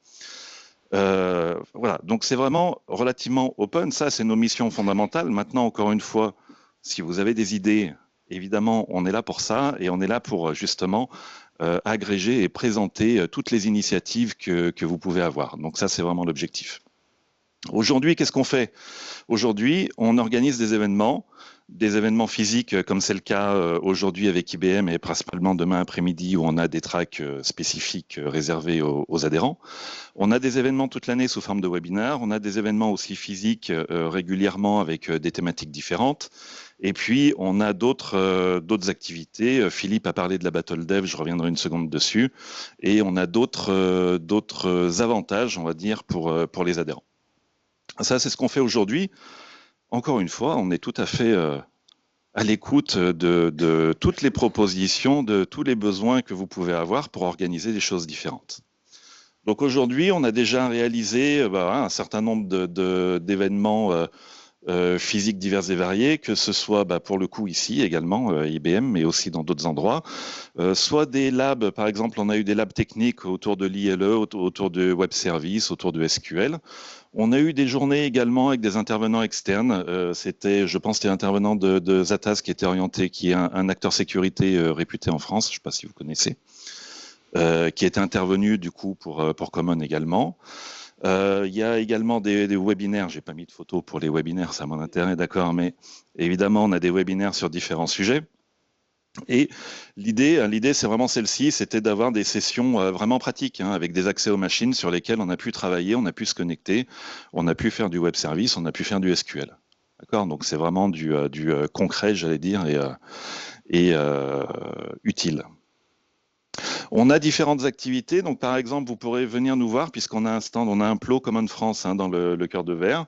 Voilà, donc c'est vraiment relativement open, ça c'est nos missions fondamentales. Maintenant, encore une fois, si vous avez des idées, évidemment, on est là pour ça et on est là pour justement agréger et présenter toutes les initiatives que vous pouvez avoir. Donc ça, c'est vraiment l'objectif. Aujourd'hui, qu'est-ce qu'on fait? Aujourd'hui, on organise des événements physiques, comme c'est le cas aujourd'hui avec IBM et principalement demain après-midi où on a des tracks spécifiques réservés aux adhérents. On a des événements toute l'année sous forme de webinaires, on a des événements aussi physiques régulièrement avec des thématiques différentes. Et puis, on a d'autres activités. Philippe a parlé de la Battle Dev, je reviendrai une seconde dessus. Et on a d'autres avantages, on va dire, pour les adhérents. Ça, c'est ce qu'on fait aujourd'hui. Encore une fois, on est tout à fait à l'écoute de toutes les propositions, de tous les besoins que vous pouvez avoir pour organiser des choses différentes. Donc aujourd'hui, on a déjà réalisé un certain nombre d'événements physiques divers et variés, que ce soit pour le coup ici également, IBM, mais aussi dans d'autres endroits. Soit des labs, par exemple, on a eu des labs techniques autour de l'ILE, autour de web service, autour de SQL. On a eu des journées également avec des intervenants externes. Je pense, c'était l'intervenant de Zatas qui était orienté, qui est un acteur sécurité réputé en France, je ne sais pas si vous connaissez, qui était intervenu du coup pour Common également. Il y a également des webinaires, j'ai pas mis de photos pour les webinaires, ça a mon intérêt, d'accord, mais évidemment on a des webinaires sur différents sujets. Et l'idée c'est vraiment celle-ci, c'était d'avoir des sessions vraiment pratiques, avec des accès aux machines sur lesquelles on a pu travailler, on a pu se connecter, on a pu faire du web service, on a pu faire du SQL. D'accord, donc c'est vraiment du concret, j'allais dire, et utile. On a différentes activités, donc par exemple, vous pourrez venir nous voir, puisqu'on a un stand, on a un plot Common France dans le cœur de verre,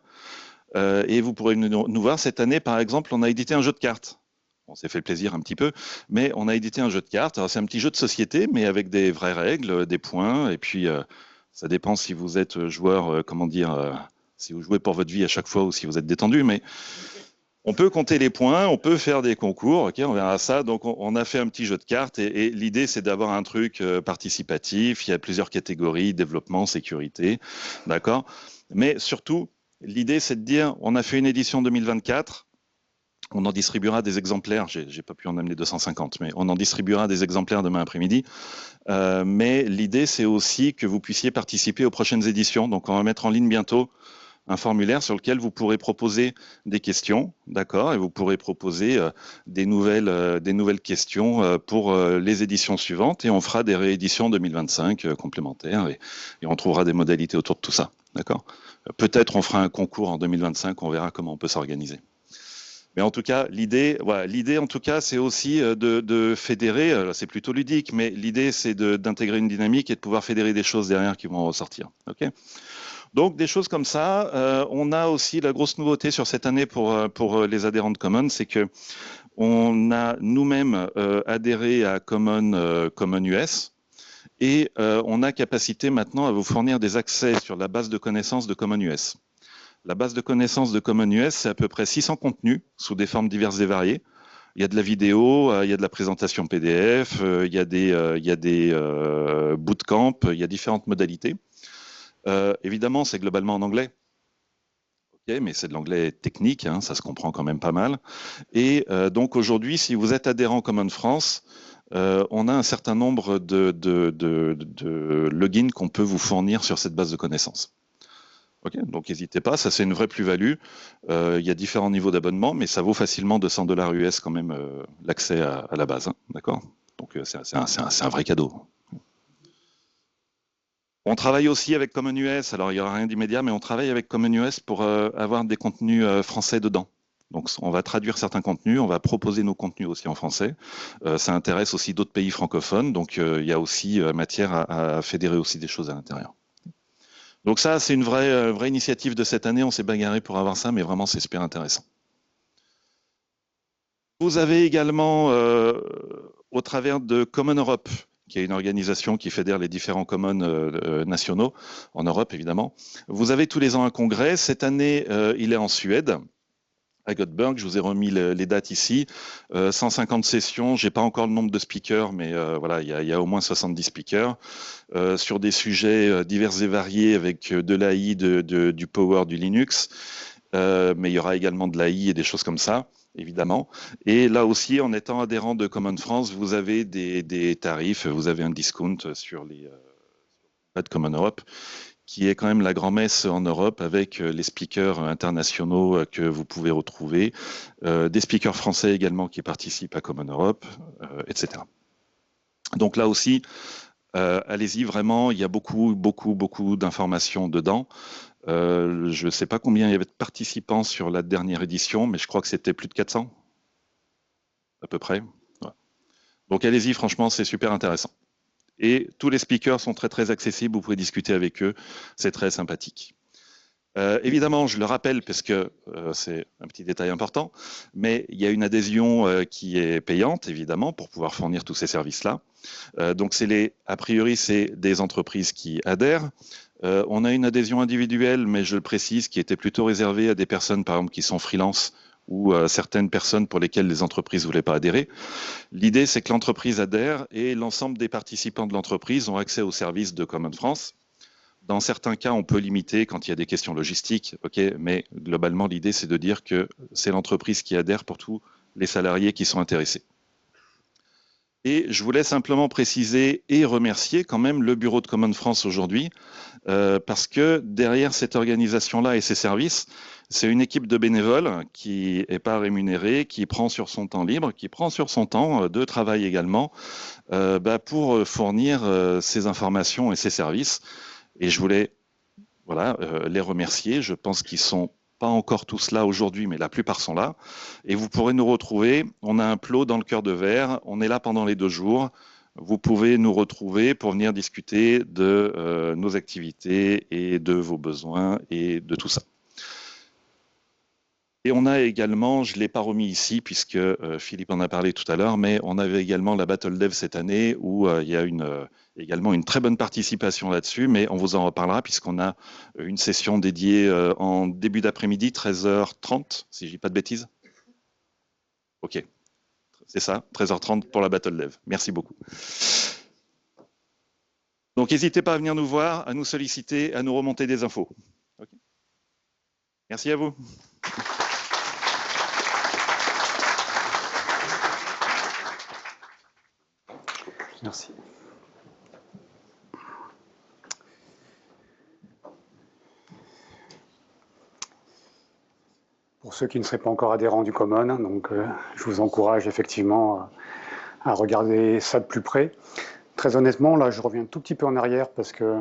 et vous pourrez nous voir. Cette année, par exemple, on a édité un jeu de cartes. On s'est fait plaisir un petit peu, mais on a édité un jeu de cartes. Alors c'est un petit jeu de société, mais avec des vraies règles, des points, et puis ça dépend si vous êtes joueur, si vous jouez pour votre vie à chaque fois ou si vous êtes détendu, mais on peut compter les points, on peut faire des concours, ok, on verra ça. Donc on a fait un petit jeu de cartes et l'idée c'est d'avoir un truc participatif. Il y a plusieurs catégories, développement, sécurité, d'accord. Mais surtout, l'idée c'est de dire, on a fait une édition 2024. On en distribuera des exemplaires, j'ai pas pu en amener 250, mais on en distribuera des exemplaires demain après-midi. Mais l'idée, c'est aussi que vous puissiez participer aux prochaines éditions. Donc, on va mettre en ligne bientôt un formulaire sur lequel vous pourrez proposer des questions, d'accord, et vous pourrez proposer des nouvelles questions pour les éditions suivantes, et on fera des rééditions 2025 complémentaires, et on trouvera des modalités autour de tout ça, d'accord. Peut-être on fera un concours en 2025, on verra comment on peut s'organiser. Mais en tout cas, l'idée, en tout cas, c'est aussi de fédérer. C'est plutôt ludique, mais l'idée, c'est d'intégrer une dynamique et de pouvoir fédérer des choses derrière qui vont ressortir. Okay, donc, des choses comme ça. On a aussi la grosse nouveauté sur cette année pour les adhérents de Common, c'est que on a nous-mêmes adhéré à Common US. Et on a capacité maintenant à vous fournir des accès sur la base de connaissances de Common US. La base de connaissances de Common US, c'est à peu près 600 contenus sous des formes diverses et variées. Il y a de la vidéo, il y a de la présentation PDF, il y a des bootcamps, il y a différentes modalités. Évidemment, c'est globalement en anglais. Okay, mais c'est de l'anglais technique, ça se comprend quand même pas mal. Et donc aujourd'hui, si vous êtes adhérent Common France, on a un certain nombre de logins qu'on peut vous fournir sur cette base de connaissances. Okay, donc n'hésitez pas, ça c'est une vraie plus-value. Il y a différents niveaux d'abonnement, mais ça vaut facilement $200 US quand même l'accès à la base, d'accord. Donc c'est un vrai cadeau. On travaille aussi avec Common US, alors il n'y aura rien d'immédiat, mais on travaille avec Common US pour avoir des contenus français dedans. Donc on va traduire certains contenus, on va proposer nos contenus aussi en français. Ça intéresse aussi d'autres pays francophones, donc il y a aussi matière à fédérer aussi des choses à l'intérieur. Donc ça, c'est une vraie initiative de cette année. On s'est bagarré pour avoir ça, mais vraiment, c'est super intéressant. Vous avez également, au travers de Common Europe, qui est une organisation qui fédère les différents commons nationaux, en Europe évidemment. Vous avez tous les ans un congrès. Cette année, il est en Suède, à Göteborg. Je vous ai remis les dates ici. 150 sessions. J'ai pas encore le nombre de speakers, mais voilà, il y a au moins 70 speakers sur des sujets divers et variés avec de l'AI, du Power, du Linux. Mais il y aura également de l'AI et des choses comme ça, évidemment. Et là aussi, en étant adhérent de Common France, vous avez des tarifs, vous avez un discount sur les de Common Europe, qui est quand même la grand-messe en Europe avec les speakers internationaux que vous pouvez retrouver, des speakers français également qui participent à Common Europe, etc. Donc là aussi, allez-y, vraiment, il y a beaucoup d'informations dedans. Je ne sais pas combien il y avait de participants sur la dernière édition, mais je crois que c'était plus de 400, à peu près. Ouais. Donc allez-y, franchement, c'est super intéressant. Et tous les speakers sont très accessibles, vous pouvez discuter avec eux, c'est très sympathique. Évidemment, je le rappelle parce que c'est un petit détail important, mais il y a une adhésion qui est payante, évidemment, pour pouvoir fournir tous ces services-là. Donc, a priori, c'est des entreprises qui adhèrent. On a une adhésion individuelle, mais je le précise, qui était plutôt réservée à des personnes, par exemple, qui sont freelance ou certaines personnes pour lesquelles les entreprises ne voulaient pas adhérer. L'idée, c'est que l'entreprise adhère et l'ensemble des participants de l'entreprise ont accès aux services de Common France. Dans certains cas, on peut limiter quand il y a des questions logistiques, okay, mais globalement, l'idée, c'est de dire que c'est l'entreprise qui adhère pour tous les salariés qui sont intéressés. Et je voulais simplement préciser et remercier quand même le bureau de Common France aujourd'hui, parce que derrière cette organisation-là et ses services, c'est une équipe de bénévoles qui n'est pas rémunérée, qui prend sur son temps libre, qui prend sur son temps de travail également, pour fournir ces informations et ces services. Et je voulais les remercier. Je pense qu'ils sont pas encore tous là aujourd'hui, mais la plupart sont là. Et vous pourrez nous retrouver. On a un plot dans le cœur de verre. On est là pendant les 2 jours. Vous pouvez nous retrouver pour venir discuter de nos activités et de vos besoins et de tout ça. Et on a également, je ne l'ai pas remis ici puisque Philippe en a parlé tout à l'heure, mais on avait également la Battle Dev cette année où il y a également une très bonne participation là-dessus, mais on vous en reparlera puisqu'on a une session dédiée en début d'après-midi, 13h30, si je ne dis pas de bêtises. Ok, c'est ça, 13h30 pour la Battle Dev. Merci beaucoup. Donc n'hésitez pas à venir nous voir, à nous solliciter, à nous remonter des infos. Okay. Merci à vous. Merci. Pour ceux qui ne seraient pas encore adhérents du Common, donc je vous encourage effectivement à regarder ça de plus près. Très honnêtement, là, je reviens un tout petit peu en arrière parce que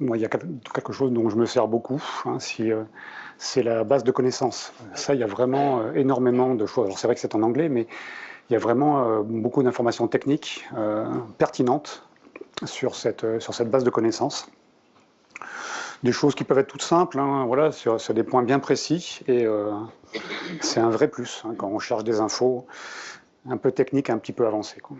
moi, il y a quelque chose dont je me sers beaucoup, hein, c'est la base de connaissances. Ça, il y a vraiment énormément de choses. Alors c'est vrai que c'est en anglais, mais il y a vraiment beaucoup d'informations techniques pertinentes sur cette base de connaissances. Des choses qui peuvent être toutes simples, hein, voilà, sur des points bien précis, et c'est un vrai plus hein, quand on cherche des infos un peu techniques, un petit peu avancées, quoi.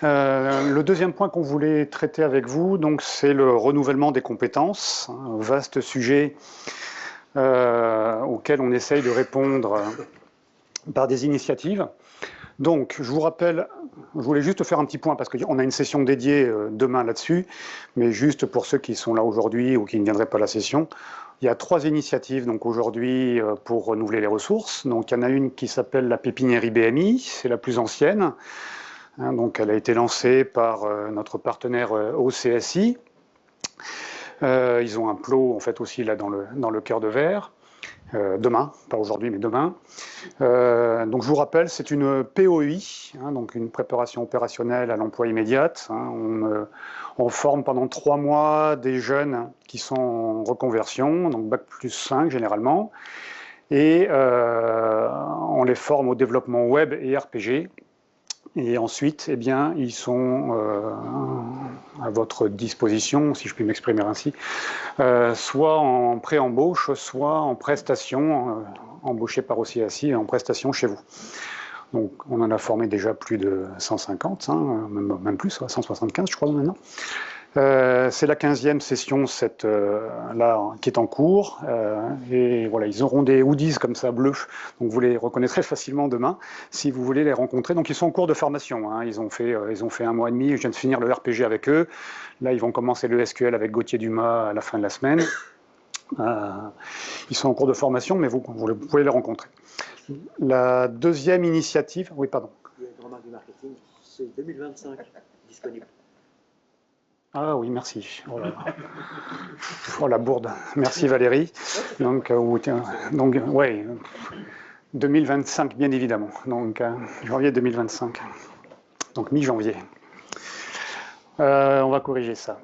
Le deuxième point qu'on voulait traiter avec vous, donc, c'est le renouvellement des compétences, un vaste sujet auquel on essaye de répondre par des initiatives. Donc, je vous rappelle, je voulais juste faire un petit point, parce qu'on a une session dédiée demain là-dessus, mais juste pour ceux qui sont là aujourd'hui ou qui ne viendraient pas à la session, il y a 3 initiatives donc aujourd'hui pour renouveler les ressources. Donc, il y en a une qui s'appelle la pépinière IBMI, c'est la plus ancienne. Hein, donc, elle a été lancée par notre partenaire OCSI. Ils ont un plot, en fait, aussi là dans le cœur de verre. Demain, pas aujourd'hui, mais demain. Donc je vous rappelle, c'est une POI, hein, donc une préparation opérationnelle à l'emploi immédiate. Hein, on forme pendant 3 mois des jeunes qui sont en reconversion, donc Bac plus 5 généralement, et on les forme au développement web et RPG. Et ensuite, eh bien, ils sont à votre disposition, si je puis m'exprimer ainsi, soit en pré-embauche, soit en prestation, embauché par OCSI et en prestation chez vous. Donc, on en a formé déjà plus de 150, hein, même plus, 175, je crois, maintenant. C'est la 15e session là, qui est en cours. Et voilà, ils auront des hoodies comme ça, bleus. Donc, vous les reconnaîtrez facilement demain, si vous voulez les rencontrer. Donc, ils sont en cours de formation. Hein. Ils ont fait 1 mois et demi. Je viens de finir le RPG avec eux. Là, ils vont commencer le SQL avec Gauthier Dumas à la fin de la semaine. Ils sont en cours de formation, mais vous pouvez les rencontrer. La deuxième initiative... Oui, pardon. Il y a une remarque du marketing, c'est 2025 disponible. Ah oui, merci. Oh, là là. Oh la bourde. Merci Valérie. Donc ouais, 2025, bien évidemment. Donc, janvier 2025. Donc, mi-janvier. On va corriger ça.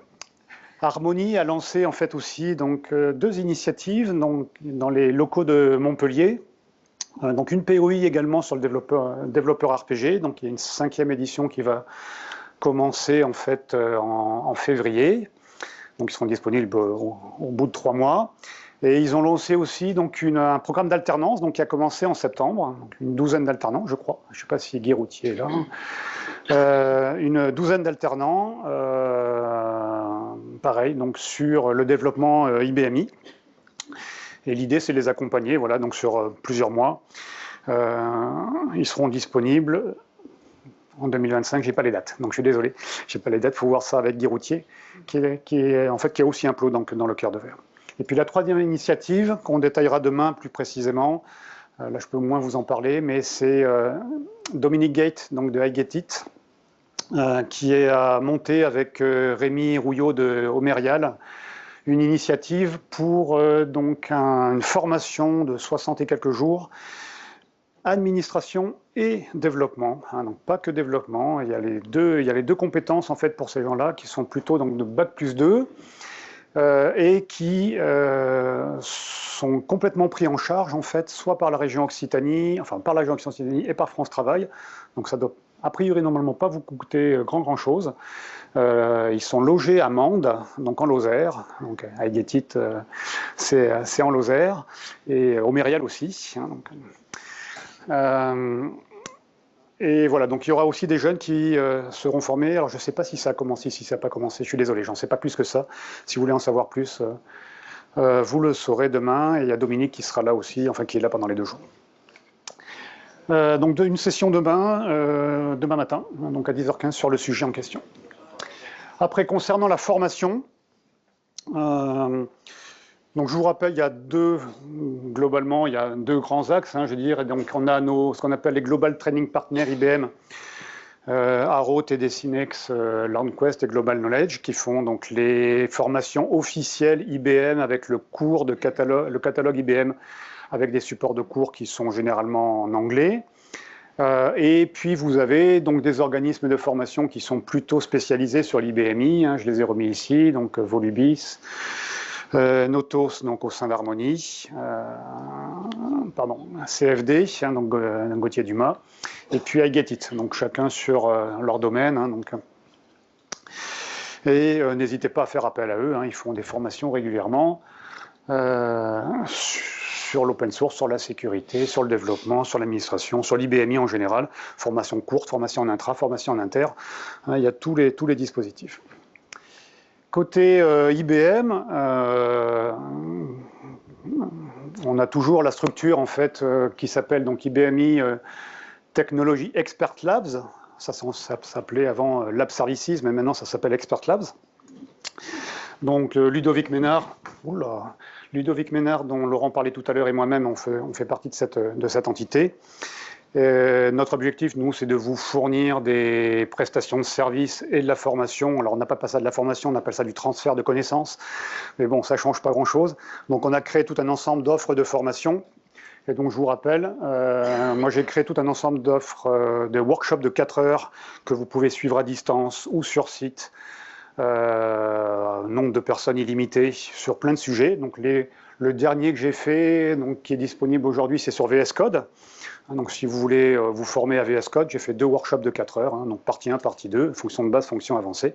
Harmonie a lancé en fait aussi donc, 2 initiatives donc, dans les locaux de Montpellier. Donc une POI également sur le développeur RPG. Donc il y a une 5e édition qui va commencer en fait en février. Donc ils seront disponibles au bout de 3 mois. Et ils ont lancé aussi donc un programme d'alternance qui a commencé en septembre, donc une douzaine d'alternants, je crois. Je ne sais pas si Guy Routier est là. Une douzaine d'alternants, pareil, donc sur le développement IBMI. Et l'idée, c'est de les accompagner, voilà, donc sur plusieurs mois. Ils seront disponibles en 2025. J'ai pas les dates, donc je suis désolé. J'ai pas les dates. Il faut voir ça avec Guy Routier, qui a aussi un plot dans le cœur de verre. Et puis la 3e initiative, qu'on détaillera demain plus précisément, là je peux moins vous en parler, mais c'est Dominique Gate, donc de I Get It, qui est monté avec Rémi Rouillot de Omerial, une initiative pour donc une formation de 60 et quelques jours, administration et développement, hein, donc pas que développement. Il y a les deux compétences en fait pour ces gens-là qui sont plutôt donc de Bac+2 et qui sont complètement pris en charge en fait soit par la région Occitanie, et par France Travail. Donc ça doit a priori normalement pas vous coûter grand chose. Ils sont logés à Mende, donc en Lozère. Donc I Get It, c'est en Lozère et au Mérial aussi. Hein, et voilà, donc il y aura aussi des jeunes qui seront formés. Alors je ne sais pas si ça a commencé, si ça n'a pas commencé. Je suis désolé, j'en sais pas plus que ça. Si vous voulez en savoir plus, vous le saurez demain. Et il y a Dominique qui sera là aussi, enfin qui est là pendant les 2 jours. Donc une session demain matin, donc à 10h15 sur le sujet en question. Après, concernant la formation, donc je vous rappelle, globalement, il y a 2 grands axes, hein, je veux dire. Et donc on a ce qu'on appelle les Global Training Partners IBM, Arrow, TD Synnex, LearnQuest et Global Knowledge, qui font donc les formations officielles IBM avec le catalogue IBM, avec des supports de cours qui sont généralement en anglais. Et puis vous avez donc des organismes de formation qui sont plutôt spécialisés sur l'IBMI, hein, je les ai remis ici, donc Volubis, Notos donc au sein d'Harmonie, CFD, hein, donc Gauthier Dumas, et puis I Get It, donc chacun sur leur domaine. Hein, et n'hésitez pas à faire appel à eux, hein, ils font des formations régulièrement sur l'open source, sur la sécurité, sur le développement, sur l'administration, sur l'IBMI en général, formation courte, formation en intra, formation en inter, hein, il y a tous les dispositifs. Côté IBM, on a toujours la structure en fait qui s'appelle donc IBMI Technology Expert Labs. Ça s'appelait avant Lab Services, mais maintenant ça s'appelle Expert Labs. Donc Ludovic Ménard, dont Laurent parlait tout à l'heure, et moi-même, on fait partie de cette entité. Notre objectif, nous, c'est de vous fournir des prestations de services et de la formation. Alors, on n'a pas ça de la formation, on appelle ça du transfert de connaissances. Mais bon, ça ne change pas grand-chose. Donc, on a créé tout un ensemble d'offres de formation. Et donc, je vous rappelle, moi, j'ai créé tout un ensemble d'offres de workshops de 4 heures que vous pouvez suivre à distance ou sur site. Nombre de personnes illimitées sur plein de sujets. Donc le dernier que j'ai fait, donc, qui est disponible aujourd'hui, c'est sur VS Code. Donc si vous voulez vous former à VS Code, j'ai fait 2 workshops de 4 heures, hein, donc partie 1, partie 2, fonction de base, fonction avancée.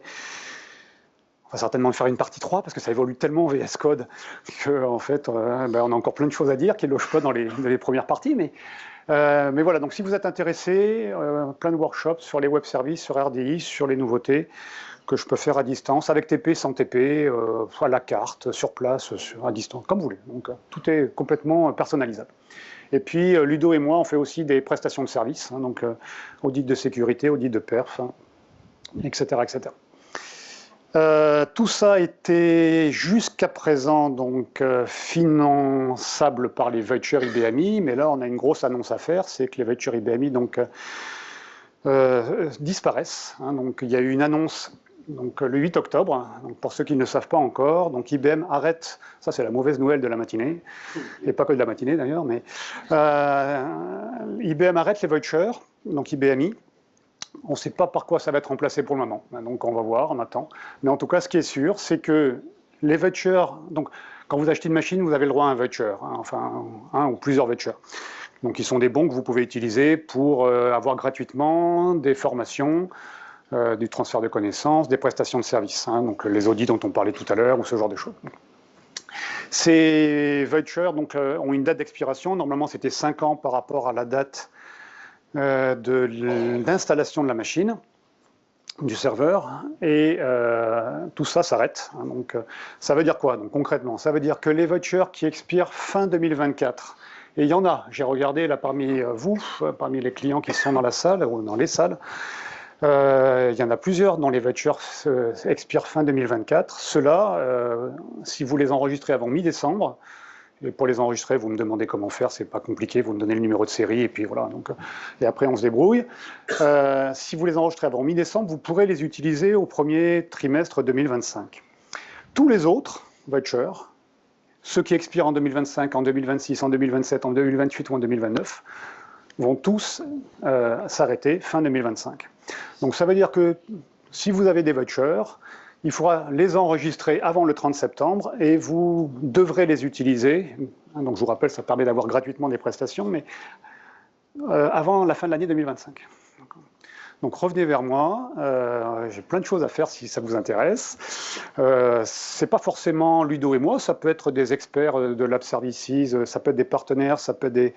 On va certainement faire une partie 3 parce que ça évolue tellement VS Code qu'en fait on a encore plein de choses à dire qui ne logent pas dans les premières parties, mais Mais voilà, donc si vous êtes intéressé, plein de workshops sur les web services, sur RDI, sur les nouveautés que je peux faire à distance, avec TP, sans TP, à la carte, sur place, à distance, comme vous voulez. Donc tout est complètement personnalisable. Et puis Ludo et moi, on fait aussi des prestations de services, hein, donc audit de sécurité, audit de perf, hein, etc., etc. Tout ça était jusqu'à présent donc finançable par les vouchers IBMI, mais là on a une grosse annonce à faire, c'est que les vouchers IBMI donc disparaissent. Hein, donc il y a eu une annonce donc le 8 octobre. Donc, pour ceux qui ne le savent pas encore, donc IBM arrête. Ça c'est la mauvaise nouvelle de la matinée, et pas que de la matinée d'ailleurs, mais IBM arrête les vouchers, donc IBMI. On ne sait pas par quoi ça va être remplacé pour le moment, donc on va voir, on attend. Mais en tout cas, ce qui est sûr, c'est que les vouchers, donc quand vous achetez une machine, vous avez le droit à un voucher, hein, enfin un ou plusieurs vouchers. Donc ils sont des bons que vous pouvez utiliser pour avoir gratuitement des formations, du transfert de connaissances, des prestations de services, hein, donc les audits dont on parlait tout à l'heure ou ce genre de choses. Ces vouchers donc, ont une date d'expiration, normalement c'était 5 ans par rapport à la date de l'installation de la machine, du serveur, et tout ça s'arrête. Hein, donc, ça veut dire quoi donc, concrètement? Ça veut dire que les vouchers qui expirent fin 2024, et il y en a, j'ai regardé là parmi vous, parmi les clients qui sont dans la salle, ou dans les salles, il y en a plusieurs dont les vouchers expirent fin 2024. Ceux-là, si vous les enregistrez avant mi-décembre, et pour les enregistrer, vous me demandez comment faire, c'est pas compliqué, vous me donnez le numéro de série, et puis voilà, donc, et après on se débrouille. Si vous les enregistrez avant mi-décembre, vous pourrez les utiliser au premier trimestre 2025. Tous les autres vouchers, ceux qui expirent en 2025, en 2026, en 2027, en 2028 ou en 2029, vont tous s'arrêter fin 2025. Donc ça veut dire que si vous avez des vouchers, il faudra les enregistrer avant le 30 septembre et vous devrez les utiliser. Donc je vous rappelle, ça permet d'avoir gratuitement des prestations, mais avant la fin de l'année 2025. Donc revenez vers moi, j'ai plein de choses à faire si ça vous intéresse. C'est pas forcément Ludo et moi, ça peut être des experts de Lab Services, ça peut être des partenaires, ça peut être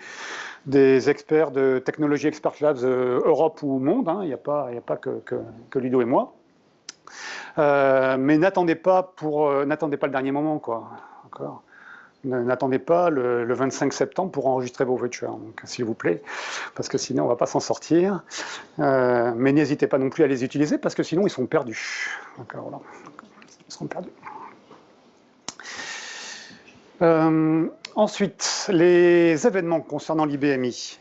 des experts de Technology Expert Labs Europe ou monde, hein, il n'y a pas que Ludo et moi. Mais n'attendez pas le dernier moment, quoi. N'attendez pas le 25 septembre pour enregistrer vos vouchers, s'il vous plaît, parce que sinon on ne va pas s'en sortir. Mais n'hésitez pas non plus à les utiliser, parce que sinon ils sont perdus. Voilà. Ils seront perdus. Ensuite, les événements concernant l'IBMI.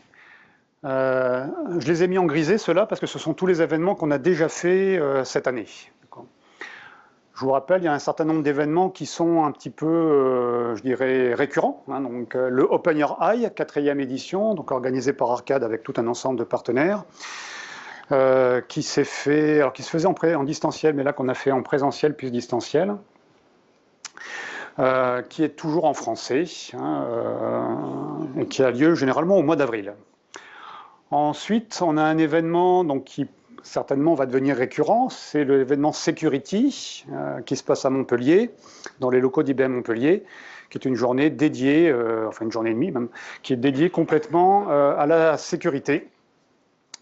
Je les ai mis en grisé, ceux-là, parce que ce sont tous les événements qu'on a déjà fait cette année. Je vous rappelle, il y a un certain nombre d'événements qui sont un petit peu, je dirais, récurrents. Hein, donc, le Open Your Eye, 4e édition, donc organisé par Arcade avec tout un ensemble de partenaires, qui se faisait en distanciel, mais là qu'on a fait en présentiel puis distanciel, qui est toujours en français, hein, et qui a lieu généralement au mois d'avril. Ensuite, on a un événement donc, qui certainement va devenir récurrent, c'est l'événement Security qui se passe à Montpellier, dans les locaux d'IBM Montpellier, qui est une journée dédiée, enfin une journée et demie même, qui est dédiée complètement à la sécurité,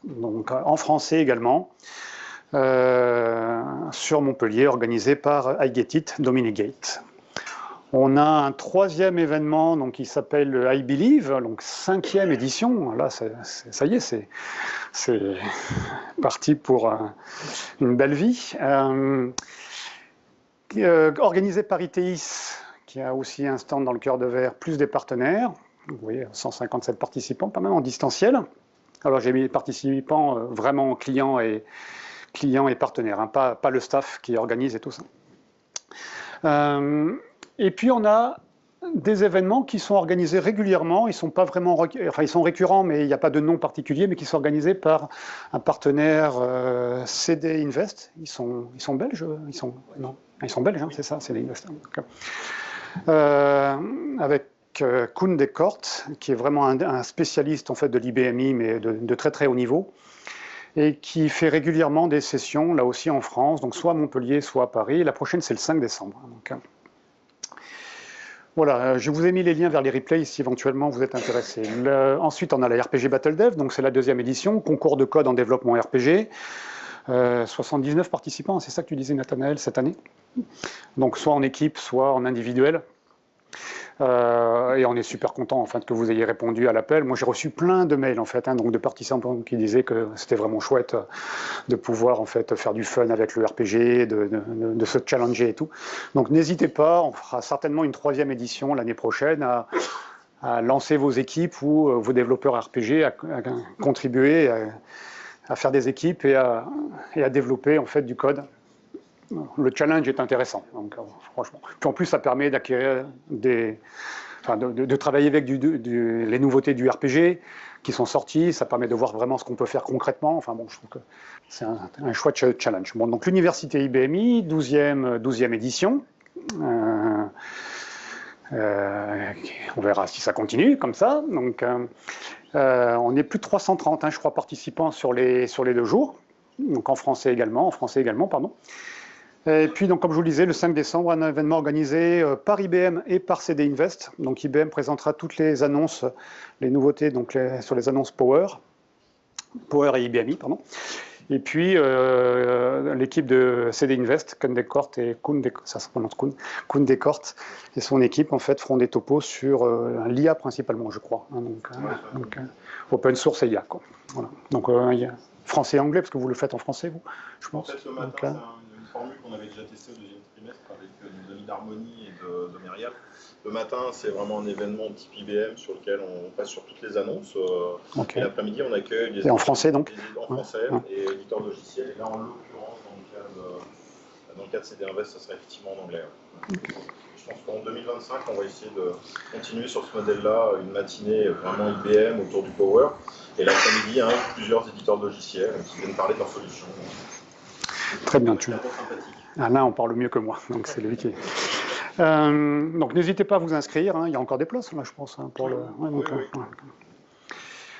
donc en français également, sur Montpellier, organisé par iGetIt, Dominicate. On a un 3e événement donc, qui s'appelle I Believe, donc 5e édition. Là, ça y est, c'est parti pour une belle vie. Organisé par ITIS, qui a aussi un stand dans le cœur de verre, plus des partenaires. Vous voyez, 157 participants, pas mal en distanciel. Alors j'ai mis les participants vraiment clients et partenaires, hein, pas le staff qui organise et tout ça. Et puis on a des événements qui sont organisés régulièrement, ils sont pas vraiment, enfin ils sont récurrents, mais il n'y a pas de nom particulier, mais qui sont organisés par un partenaire CD Invest. Ils sont belges, ils sont belges, hein, c'est ça, CD Invest. Avec Koen Descortes, qui est vraiment un spécialiste en fait de l'IBMI, mais de très très haut niveau, et qui fait régulièrement des sessions, là aussi en France, donc soit à Montpellier, soit à Paris. La prochaine, c'est le 5 décembre. Donc, Voilà, je vous ai mis les liens vers les replays si éventuellement vous êtes intéressé. Ensuite, on a la RPG Battle Dev, donc c'est la 2e édition, concours de code en développement RPG. 79 participants, c'est ça que tu disais Nathanaël cette année. Donc soit en équipe, soit en individuel. Et on est super content en fait que vous ayez répondu à l'appel. Moi j'ai reçu plein de mails en fait, donc de participants qui disaient que c'était vraiment chouette de pouvoir en fait faire du fun avec le RPG, de se challenger et tout. Donc n'hésitez pas, on fera certainement une 3e édition l'année prochaine à lancer vos équipes ou vos développeurs RPG à contribuer à faire des équipes et à développer en fait du code. Le challenge est intéressant, donc, franchement. Puis en plus, ça permet d'acquérir de travailler avec les nouveautés du RPG qui sont sorties. Ça permet de voir vraiment ce qu'on peut faire concrètement. Enfin bon, je trouve que c'est un chouette challenge. Bon, donc l'université IBMI, 12e édition. On verra si ça continue comme ça. Donc, on est plus de 330, je crois, participants sur les 2 jours. Donc en français également, pardon. Et puis, donc, comme je vous le disais, le 5 décembre, un événement organisé par IBM et par CD Invest. Donc, IBM présentera toutes les annonces, les nouveautés donc sur les annonces Power et IBMI, pardon. Et puis, l'équipe de CD Invest, Koen Decoort et Koen Decoort et son équipe, en fait, feront des topos sur l'IA principalement, je crois. Donc, open source et IA, quoi. Voilà. Donc, français et anglais, parce que vous le faites en français, vous, je pense. En fait, le matin, c'est une formule qu'on avait déjà testée au 2e trimestre avec nos amis d'Harmonie et de Myriad. Le matin, c'est vraiment un événement type IBM sur lequel on passe sur toutes les annonces. Okay. Et l'après-midi, on accueille des... Et en français, donc en français, et éditeurs de logiciels. Et là, en l'occurrence, dans le cas de CD Invest, ça serait effectivement en anglais. Je pense qu'en 2025, on va essayer de continuer sur ce modèle-là, une matinée vraiment IBM autour du Power. Et l'après-midi, plusieurs éditeurs de logiciels qui viennent parler de leurs solutions. Très bien, là, on parle mieux que moi, donc c'est lui qui... donc n'hésitez pas à vous inscrire, il y a encore des places là je pense pour le... Oui.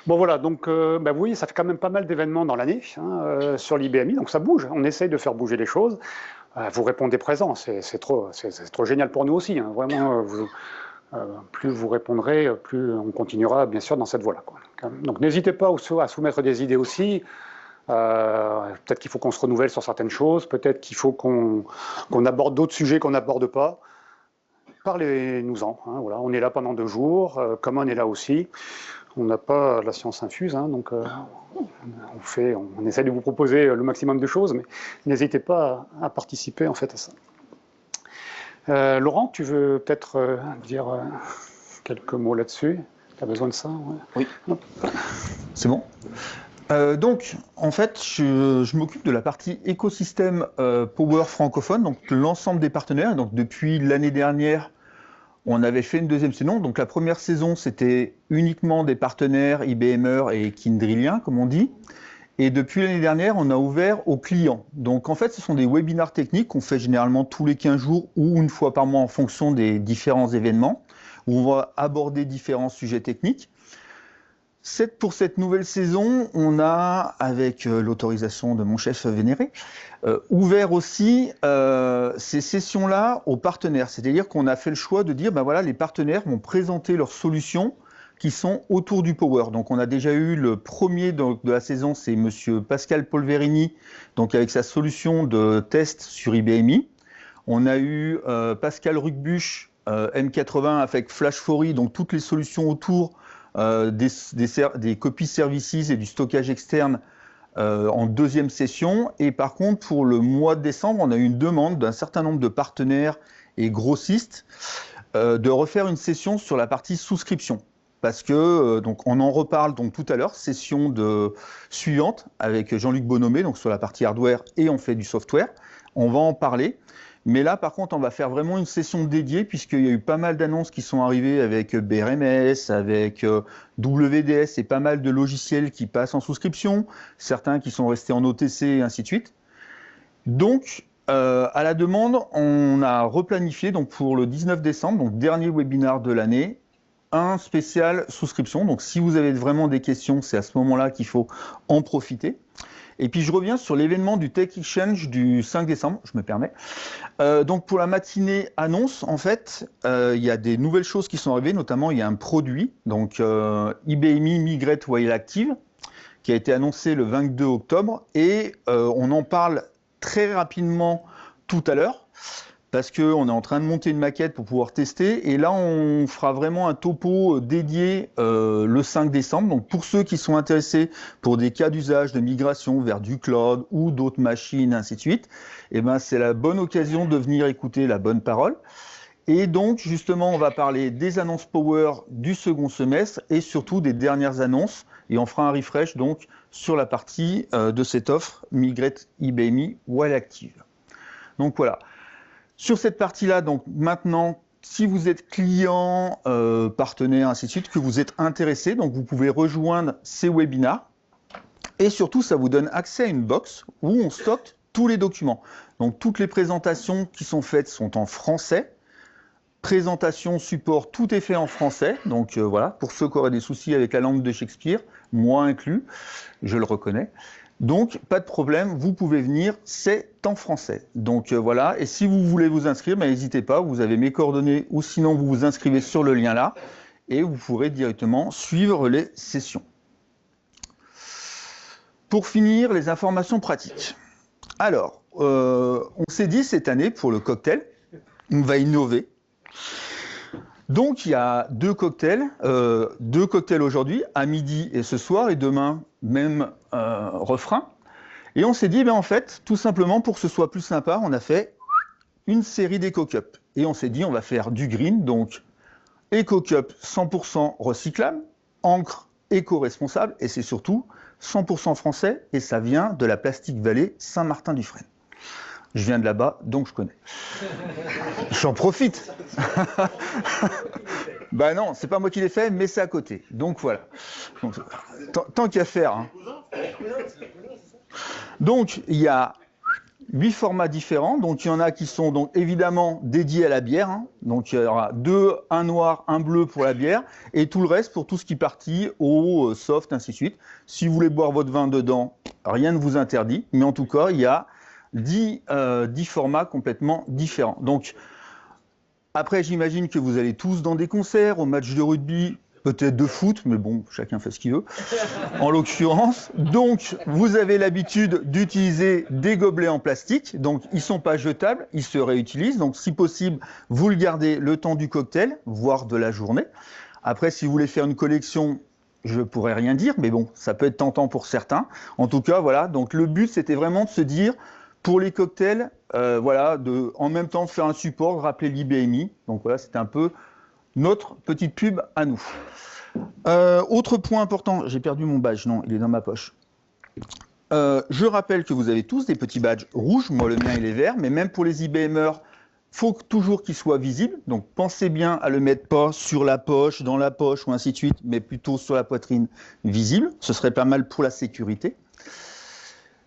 Bon voilà, donc vous voyez, ça fait quand même pas mal d'événements dans l'année sur l'IBMI, donc ça bouge, on essaye de faire bouger les choses. Vous répondez présent, c'est trop génial pour nous aussi, vraiment, plus vous répondrez, plus on continuera bien sûr dans cette voie-là. Donc n'hésitez pas à soumettre des idées aussi. Peut-être qu'il faut qu'on se renouvelle sur certaines choses, peut-être qu'il faut qu'on aborde d'autres sujets qu'on n'aborde pas. Parlez-nous-en, voilà. On est là pendant 2 jours, comme on est là aussi. On n'a pas la science infuse, donc on essaie de vous proposer le maximum de choses, mais n'hésitez pas à participer en fait à ça. Laurent, tu veux peut-être dire quelques mots là-dessus? Tu as besoin de ça? Oui, c'est bon. Donc, en fait, je m'occupe de la partie écosystème Power francophone, donc l'ensemble des partenaires. Donc, depuis l'année dernière, on avait fait une 2e saison. Donc, la première saison, c'était uniquement des partenaires IBMers et Kindriliens, comme on dit. Et depuis l'année dernière, on a ouvert aux clients. Donc, en fait, ce sont des webinars techniques qu'on fait généralement tous les 15 jours ou une fois par mois en fonction des différents événements, où on va aborder différents sujets techniques. Pour cette nouvelle saison, on a, avec l'autorisation de mon chef vénéré, ouvert aussi ces sessions-là aux partenaires. C'est-à-dire qu'on a fait le choix de dire, voilà, les partenaires vont présenter leurs solutions qui sont autour du Power. Donc on a déjà eu le premier de la saison, c'est monsieur Pascal Polverini, donc avec sa solution de test sur IBMI. On a eu Pascal Ruckbusch, M80 avec Flash4i, donc toutes les solutions autour des copies services et du stockage externe en 2e session. Et par contre, pour le mois de décembre, on a eu une demande d'un certain nombre de partenaires et grossistes de refaire une session sur la partie souscription. Parce que, donc on en reparle donc tout à l'heure, session suivante avec Jean-Luc Bonhomé, donc sur la partie hardware et on fait du software. On va en parler. Mais là, par contre, on va faire vraiment une session dédiée puisqu'il y a eu pas mal d'annonces qui sont arrivées avec BRMS, avec WDS et pas mal de logiciels qui passent en souscription, certains qui sont restés en OTC et ainsi de suite. Donc, à la demande, on a replanifié donc pour le 19 décembre, donc dernier webinar de l'année, un spécial souscription. Donc, si vous avez vraiment des questions, c'est à ce moment-là qu'il faut en profiter. Et puis je reviens sur l'événement du Tech Exchange du 5 décembre, je me permets. Donc pour la matinée annonce, en fait, il y a des nouvelles choses qui sont arrivées, notamment il y a un produit, donc IBMI Migrate While Active, qui a été annoncé le 22 octobre, et on en parle très rapidement tout à l'heure, parce qu'on est en train de monter une maquette pour pouvoir tester. Et là, on fera vraiment un topo dédié le 5 décembre. Donc, pour ceux qui sont intéressés pour des cas d'usage de migration vers du cloud ou d'autres machines, ainsi de suite, eh ben, c'est la bonne occasion de venir écouter la bonne parole. Et donc, justement, on va parler des annonces Power du second semestre et surtout des dernières annonces. Et on fera un refresh donc sur la partie de cette offre Migrate IBMI While Active. Donc, voilà. Sur cette partie-là, donc maintenant, si vous êtes client, partenaire, ainsi de suite, que vous êtes intéressé, donc vous pouvez rejoindre ces webinars. Et surtout, ça vous donne accès à une box où on stocke tous les documents. Donc, toutes les présentations qui sont faites sont en français. Présentation, support, tout est fait en français. Donc, voilà, pour ceux qui auraient des soucis avec la langue de Shakespeare, moi inclus, je le reconnais. Donc, pas de problème, vous pouvez venir, c'est en français. Donc voilà, et si vous voulez vous inscrire, n'hésitez pas, vous avez mes coordonnées, ou sinon vous vous inscrivez sur le lien là, et vous pourrez directement suivre les sessions. Pour finir, les informations pratiques. Alors, on s'est dit cette année, pour le cocktail, on va innover. Donc, il y a deux cocktails aujourd'hui, à midi et ce soir, et demain, même refrain. Et on s'est dit, en fait, tout simplement, pour que ce soit plus sympa, on a fait une série d'EcoCup. Et on s'est dit, on va faire du green, donc EcoCup 100% recyclable, encre éco-responsable, et c'est surtout 100% français, et ça vient de la Plastic Valley Saint-Martin-du-Frêne. Je viens de là-bas, donc je connais. J'en profite. Ben non, c'est pas moi qui l'ai fait, mais c'est à côté. Donc voilà. Donc, tant qu'à faire. Hein. Donc il y a 8 formats différents. Donc il y en a qui sont donc évidemment dédiés à la bière. Hein. Donc il y aura un noir, un bleu pour la bière, et tout le reste pour tout ce qui partit au soft, ainsi de suite. Si vous voulez boire votre vin dedans, rien ne vous interdit. Mais en tout cas, il y a 10 formats complètement différents. Donc, après, j'imagine que vous allez tous dans des concerts, au match de rugby, peut-être de foot, mais bon, chacun fait ce qu'il veut, en l'occurrence. Donc, vous avez l'habitude d'utiliser des gobelets en plastique. Donc, ils ne sont pas jetables, ils se réutilisent. Donc, si possible, vous le gardez le temps du cocktail, voire de la journée. Après, si vous voulez faire une collection, je ne pourrais rien dire, mais bon, ça peut être tentant pour certains. En tout cas, voilà. Donc, le but, c'était vraiment de se dire, pour les cocktails, voilà, en même temps de faire un support, de rappeler l'IBMI. Donc voilà, c'était un peu notre petite pub à nous. Autre point important, j'ai perdu mon badge, non, il est dans ma poche. Je rappelle que vous avez tous des petits badges rouges, moi le mien il est vert, mais même pour les IBMers, il faut toujours qu'ils soient visibles. Donc pensez bien à le mettre pas sur la poche, dans la poche ou ainsi de suite, mais plutôt sur la poitrine visible. Ce serait pas mal pour la sécurité.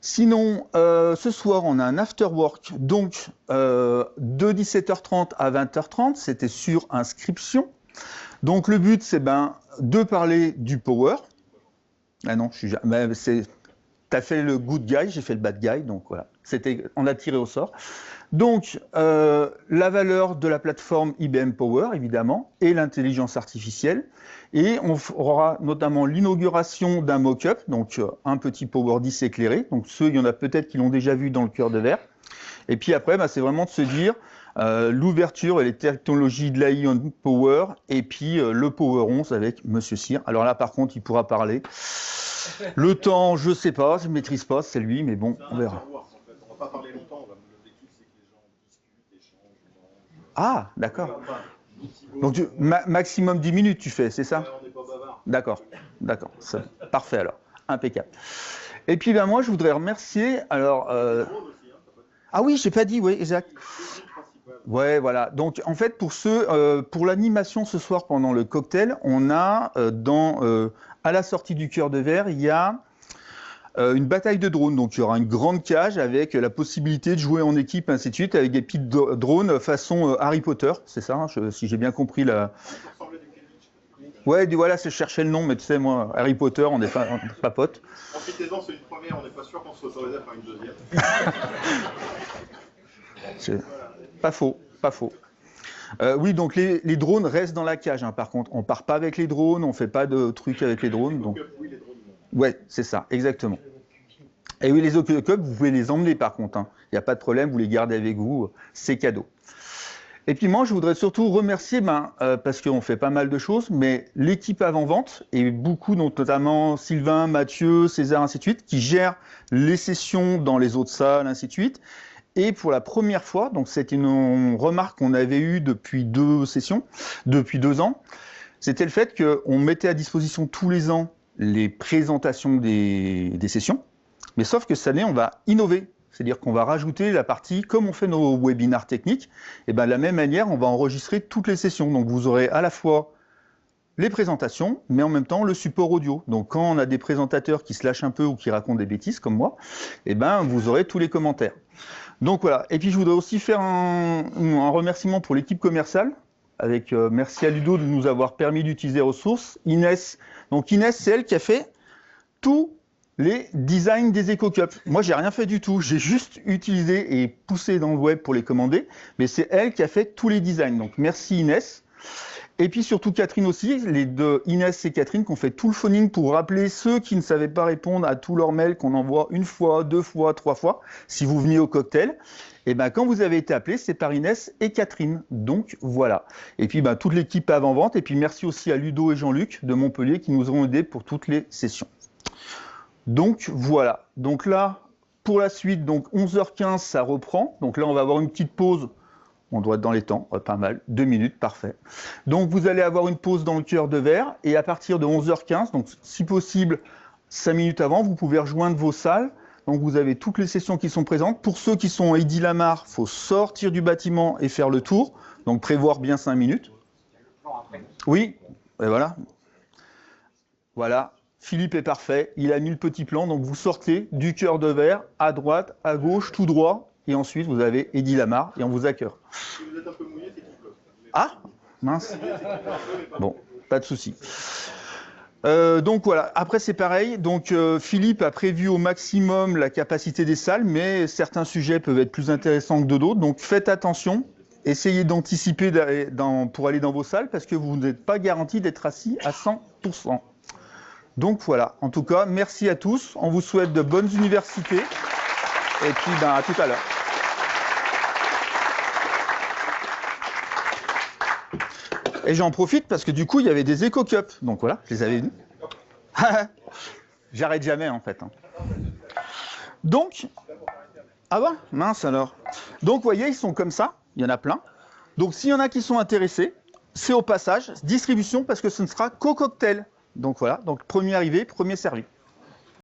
Sinon, ce soir, on a un after work, donc de 17h30 à 20h30, c'était sur inscription. Donc le but, c'est de parler du power. Ah non, t'as fait le good guy, j'ai fait le bad guy, donc voilà, on a tiré au sort. Donc, la valeur de la plateforme IBM Power, évidemment, et l'intelligence artificielle. Et on aura notamment l'inauguration d'un mock-up, donc un petit Power 10 éclairé. Donc, il y en a peut-être qui l'ont déjà vu dans le cœur de verre. Et puis après, c'est vraiment de se dire l'ouverture et les technologies de l'AI on Power, et puis le Power 11 avec Monsieur Cyr. Alors là, par contre, il pourra parler. Le temps, je ne sais pas, je ne maîtrise pas, c'est lui, mais bon, on verra. On va pas parler longtemps, l'objectif c'est que les gens discutent, échangent. Ah, d'accord. Donc maximum 10 minutes tu fais, c'est ça? Ouais, on n'est pas bavard. D'accord, parfait alors, impeccable. Et puis moi je voudrais remercier, alors... Ah oui, j'ai pas dit, oui, exact. Ouais, voilà. Donc en fait pour l'animation ce soir pendant le cocktail, on a à la sortie du cœur de verre, il y a une bataille de drones. Donc il y aura une grande cage avec la possibilité de jouer en équipe, ainsi de suite, avec des petits drones façon Harry Potter, c'est ça, si j'ai bien compris la... Ouais, voilà, c'est chercher le nom, mais tu sais, moi, Harry Potter, on n'est pas potes. Profitez-en, c'est une première, on n'est pas sûr qu'on se autorise à faire une deuxième. C'est pas faux, pas faux. Oui, donc les drones restent dans la cage, hein, par contre. On part pas avec les drones, on fait pas de trucs avec les drones. Donc... Ouais, c'est ça, exactement. Et oui, les Ocup, vous pouvez les emmener par contre. Il n'y a pas de problème, vous les gardez avec vous, c'est cadeau. Et puis moi, je voudrais surtout remercier, parce qu'on fait pas mal de choses, mais l'équipe avant-vente, et beaucoup, donc, notamment Sylvain, Mathieu, César, ainsi de suite, qui gèrent les sessions dans les autres salles, ainsi de suite. Et pour la première fois, donc c'était une remarque qu'on avait eue depuis 2 sessions, depuis 2 ans, c'était le fait qu'on mettait à disposition tous les ans les présentations des sessions, mais sauf que cette année, on va innover. C'est-à-dire qu'on va rajouter la partie, comme on fait nos webinaires techniques, et ben de la même manière, on va enregistrer toutes les sessions. Donc vous aurez à la fois les présentations, mais en même temps le support audio. Donc quand on a des présentateurs qui se lâchent un peu ou qui racontent des bêtises, comme moi, et ben vous aurez tous les commentaires. Donc voilà. Et puis je voudrais aussi faire un remerciement pour l'équipe commerciale, avec merci à Ludo de nous avoir permis d'utiliser les ressources. Inès, donc Inès, c'est elle qui a fait tous les designs des EcoCup. Moi, j'ai rien fait du tout. J'ai juste utilisé et poussé dans le web pour les commander, mais c'est elle qui a fait tous les designs. Donc merci Inès. Et puis surtout Catherine aussi, les deux Inès et Catherine qui ont fait tout le phoning pour rappeler ceux qui ne savaient pas répondre à tous leurs mails qu'on envoie 1 fois, 2 fois, 3 fois, si vous veniez au cocktail. Et ben quand vous avez été appelé, c'est par Inès et Catherine. Donc voilà. Et puis toute l'équipe avant-vente. Et puis merci aussi à Ludo et Jean-Luc de Montpellier qui nous ont aidés pour toutes les sessions. Donc voilà. Donc là, pour la suite, donc 11h15, ça reprend. Donc là, on va avoir une petite pause. On doit être dans les temps, pas mal, 2 minutes, parfait. Donc vous allez avoir une pause dans le cœur de verre, et à partir de 11h15, donc si possible 5 minutes avant, vous pouvez rejoindre vos salles. Donc vous avez toutes les sessions qui sont présentes. Pour ceux qui sont à Idy-Lamar, il faut sortir du bâtiment et faire le tour, donc prévoir bien 5 minutes. Oui, et voilà. Voilà, Philippe est parfait, il a mis le petit plan, donc vous sortez du cœur de verre, à droite, à gauche, tout droit, et ensuite vous avez Idy-Lamar, et on vous accueille. Si vous êtes un peu mouillé, c'est qu'il pleut. Ah, mince. Bon, pas de souci. Donc voilà, après c'est pareil, donc Philippe a prévu au maximum la capacité des salles, mais certains sujets peuvent être plus intéressants que d'autres, donc faites attention, essayez d'anticiper pour aller dans vos salles, parce que vous n'êtes pas garanti d'être assis à 100%. Donc voilà, en tout cas, merci à tous, on vous souhaite de bonnes universités, et puis à tout à l'heure. Et j'en profite parce que du coup, il y avait des EcoCup. Donc voilà, je les avais vus. J'arrête jamais en fait. Donc, ah bon, mince alors. Donc, vous voyez, ils sont comme ça. Il y en a plein. Donc, s'il y en a qui sont intéressés, c'est au passage, distribution parce que ce ne sera qu'au cocktail. Donc voilà, donc premier arrivé, premier servi.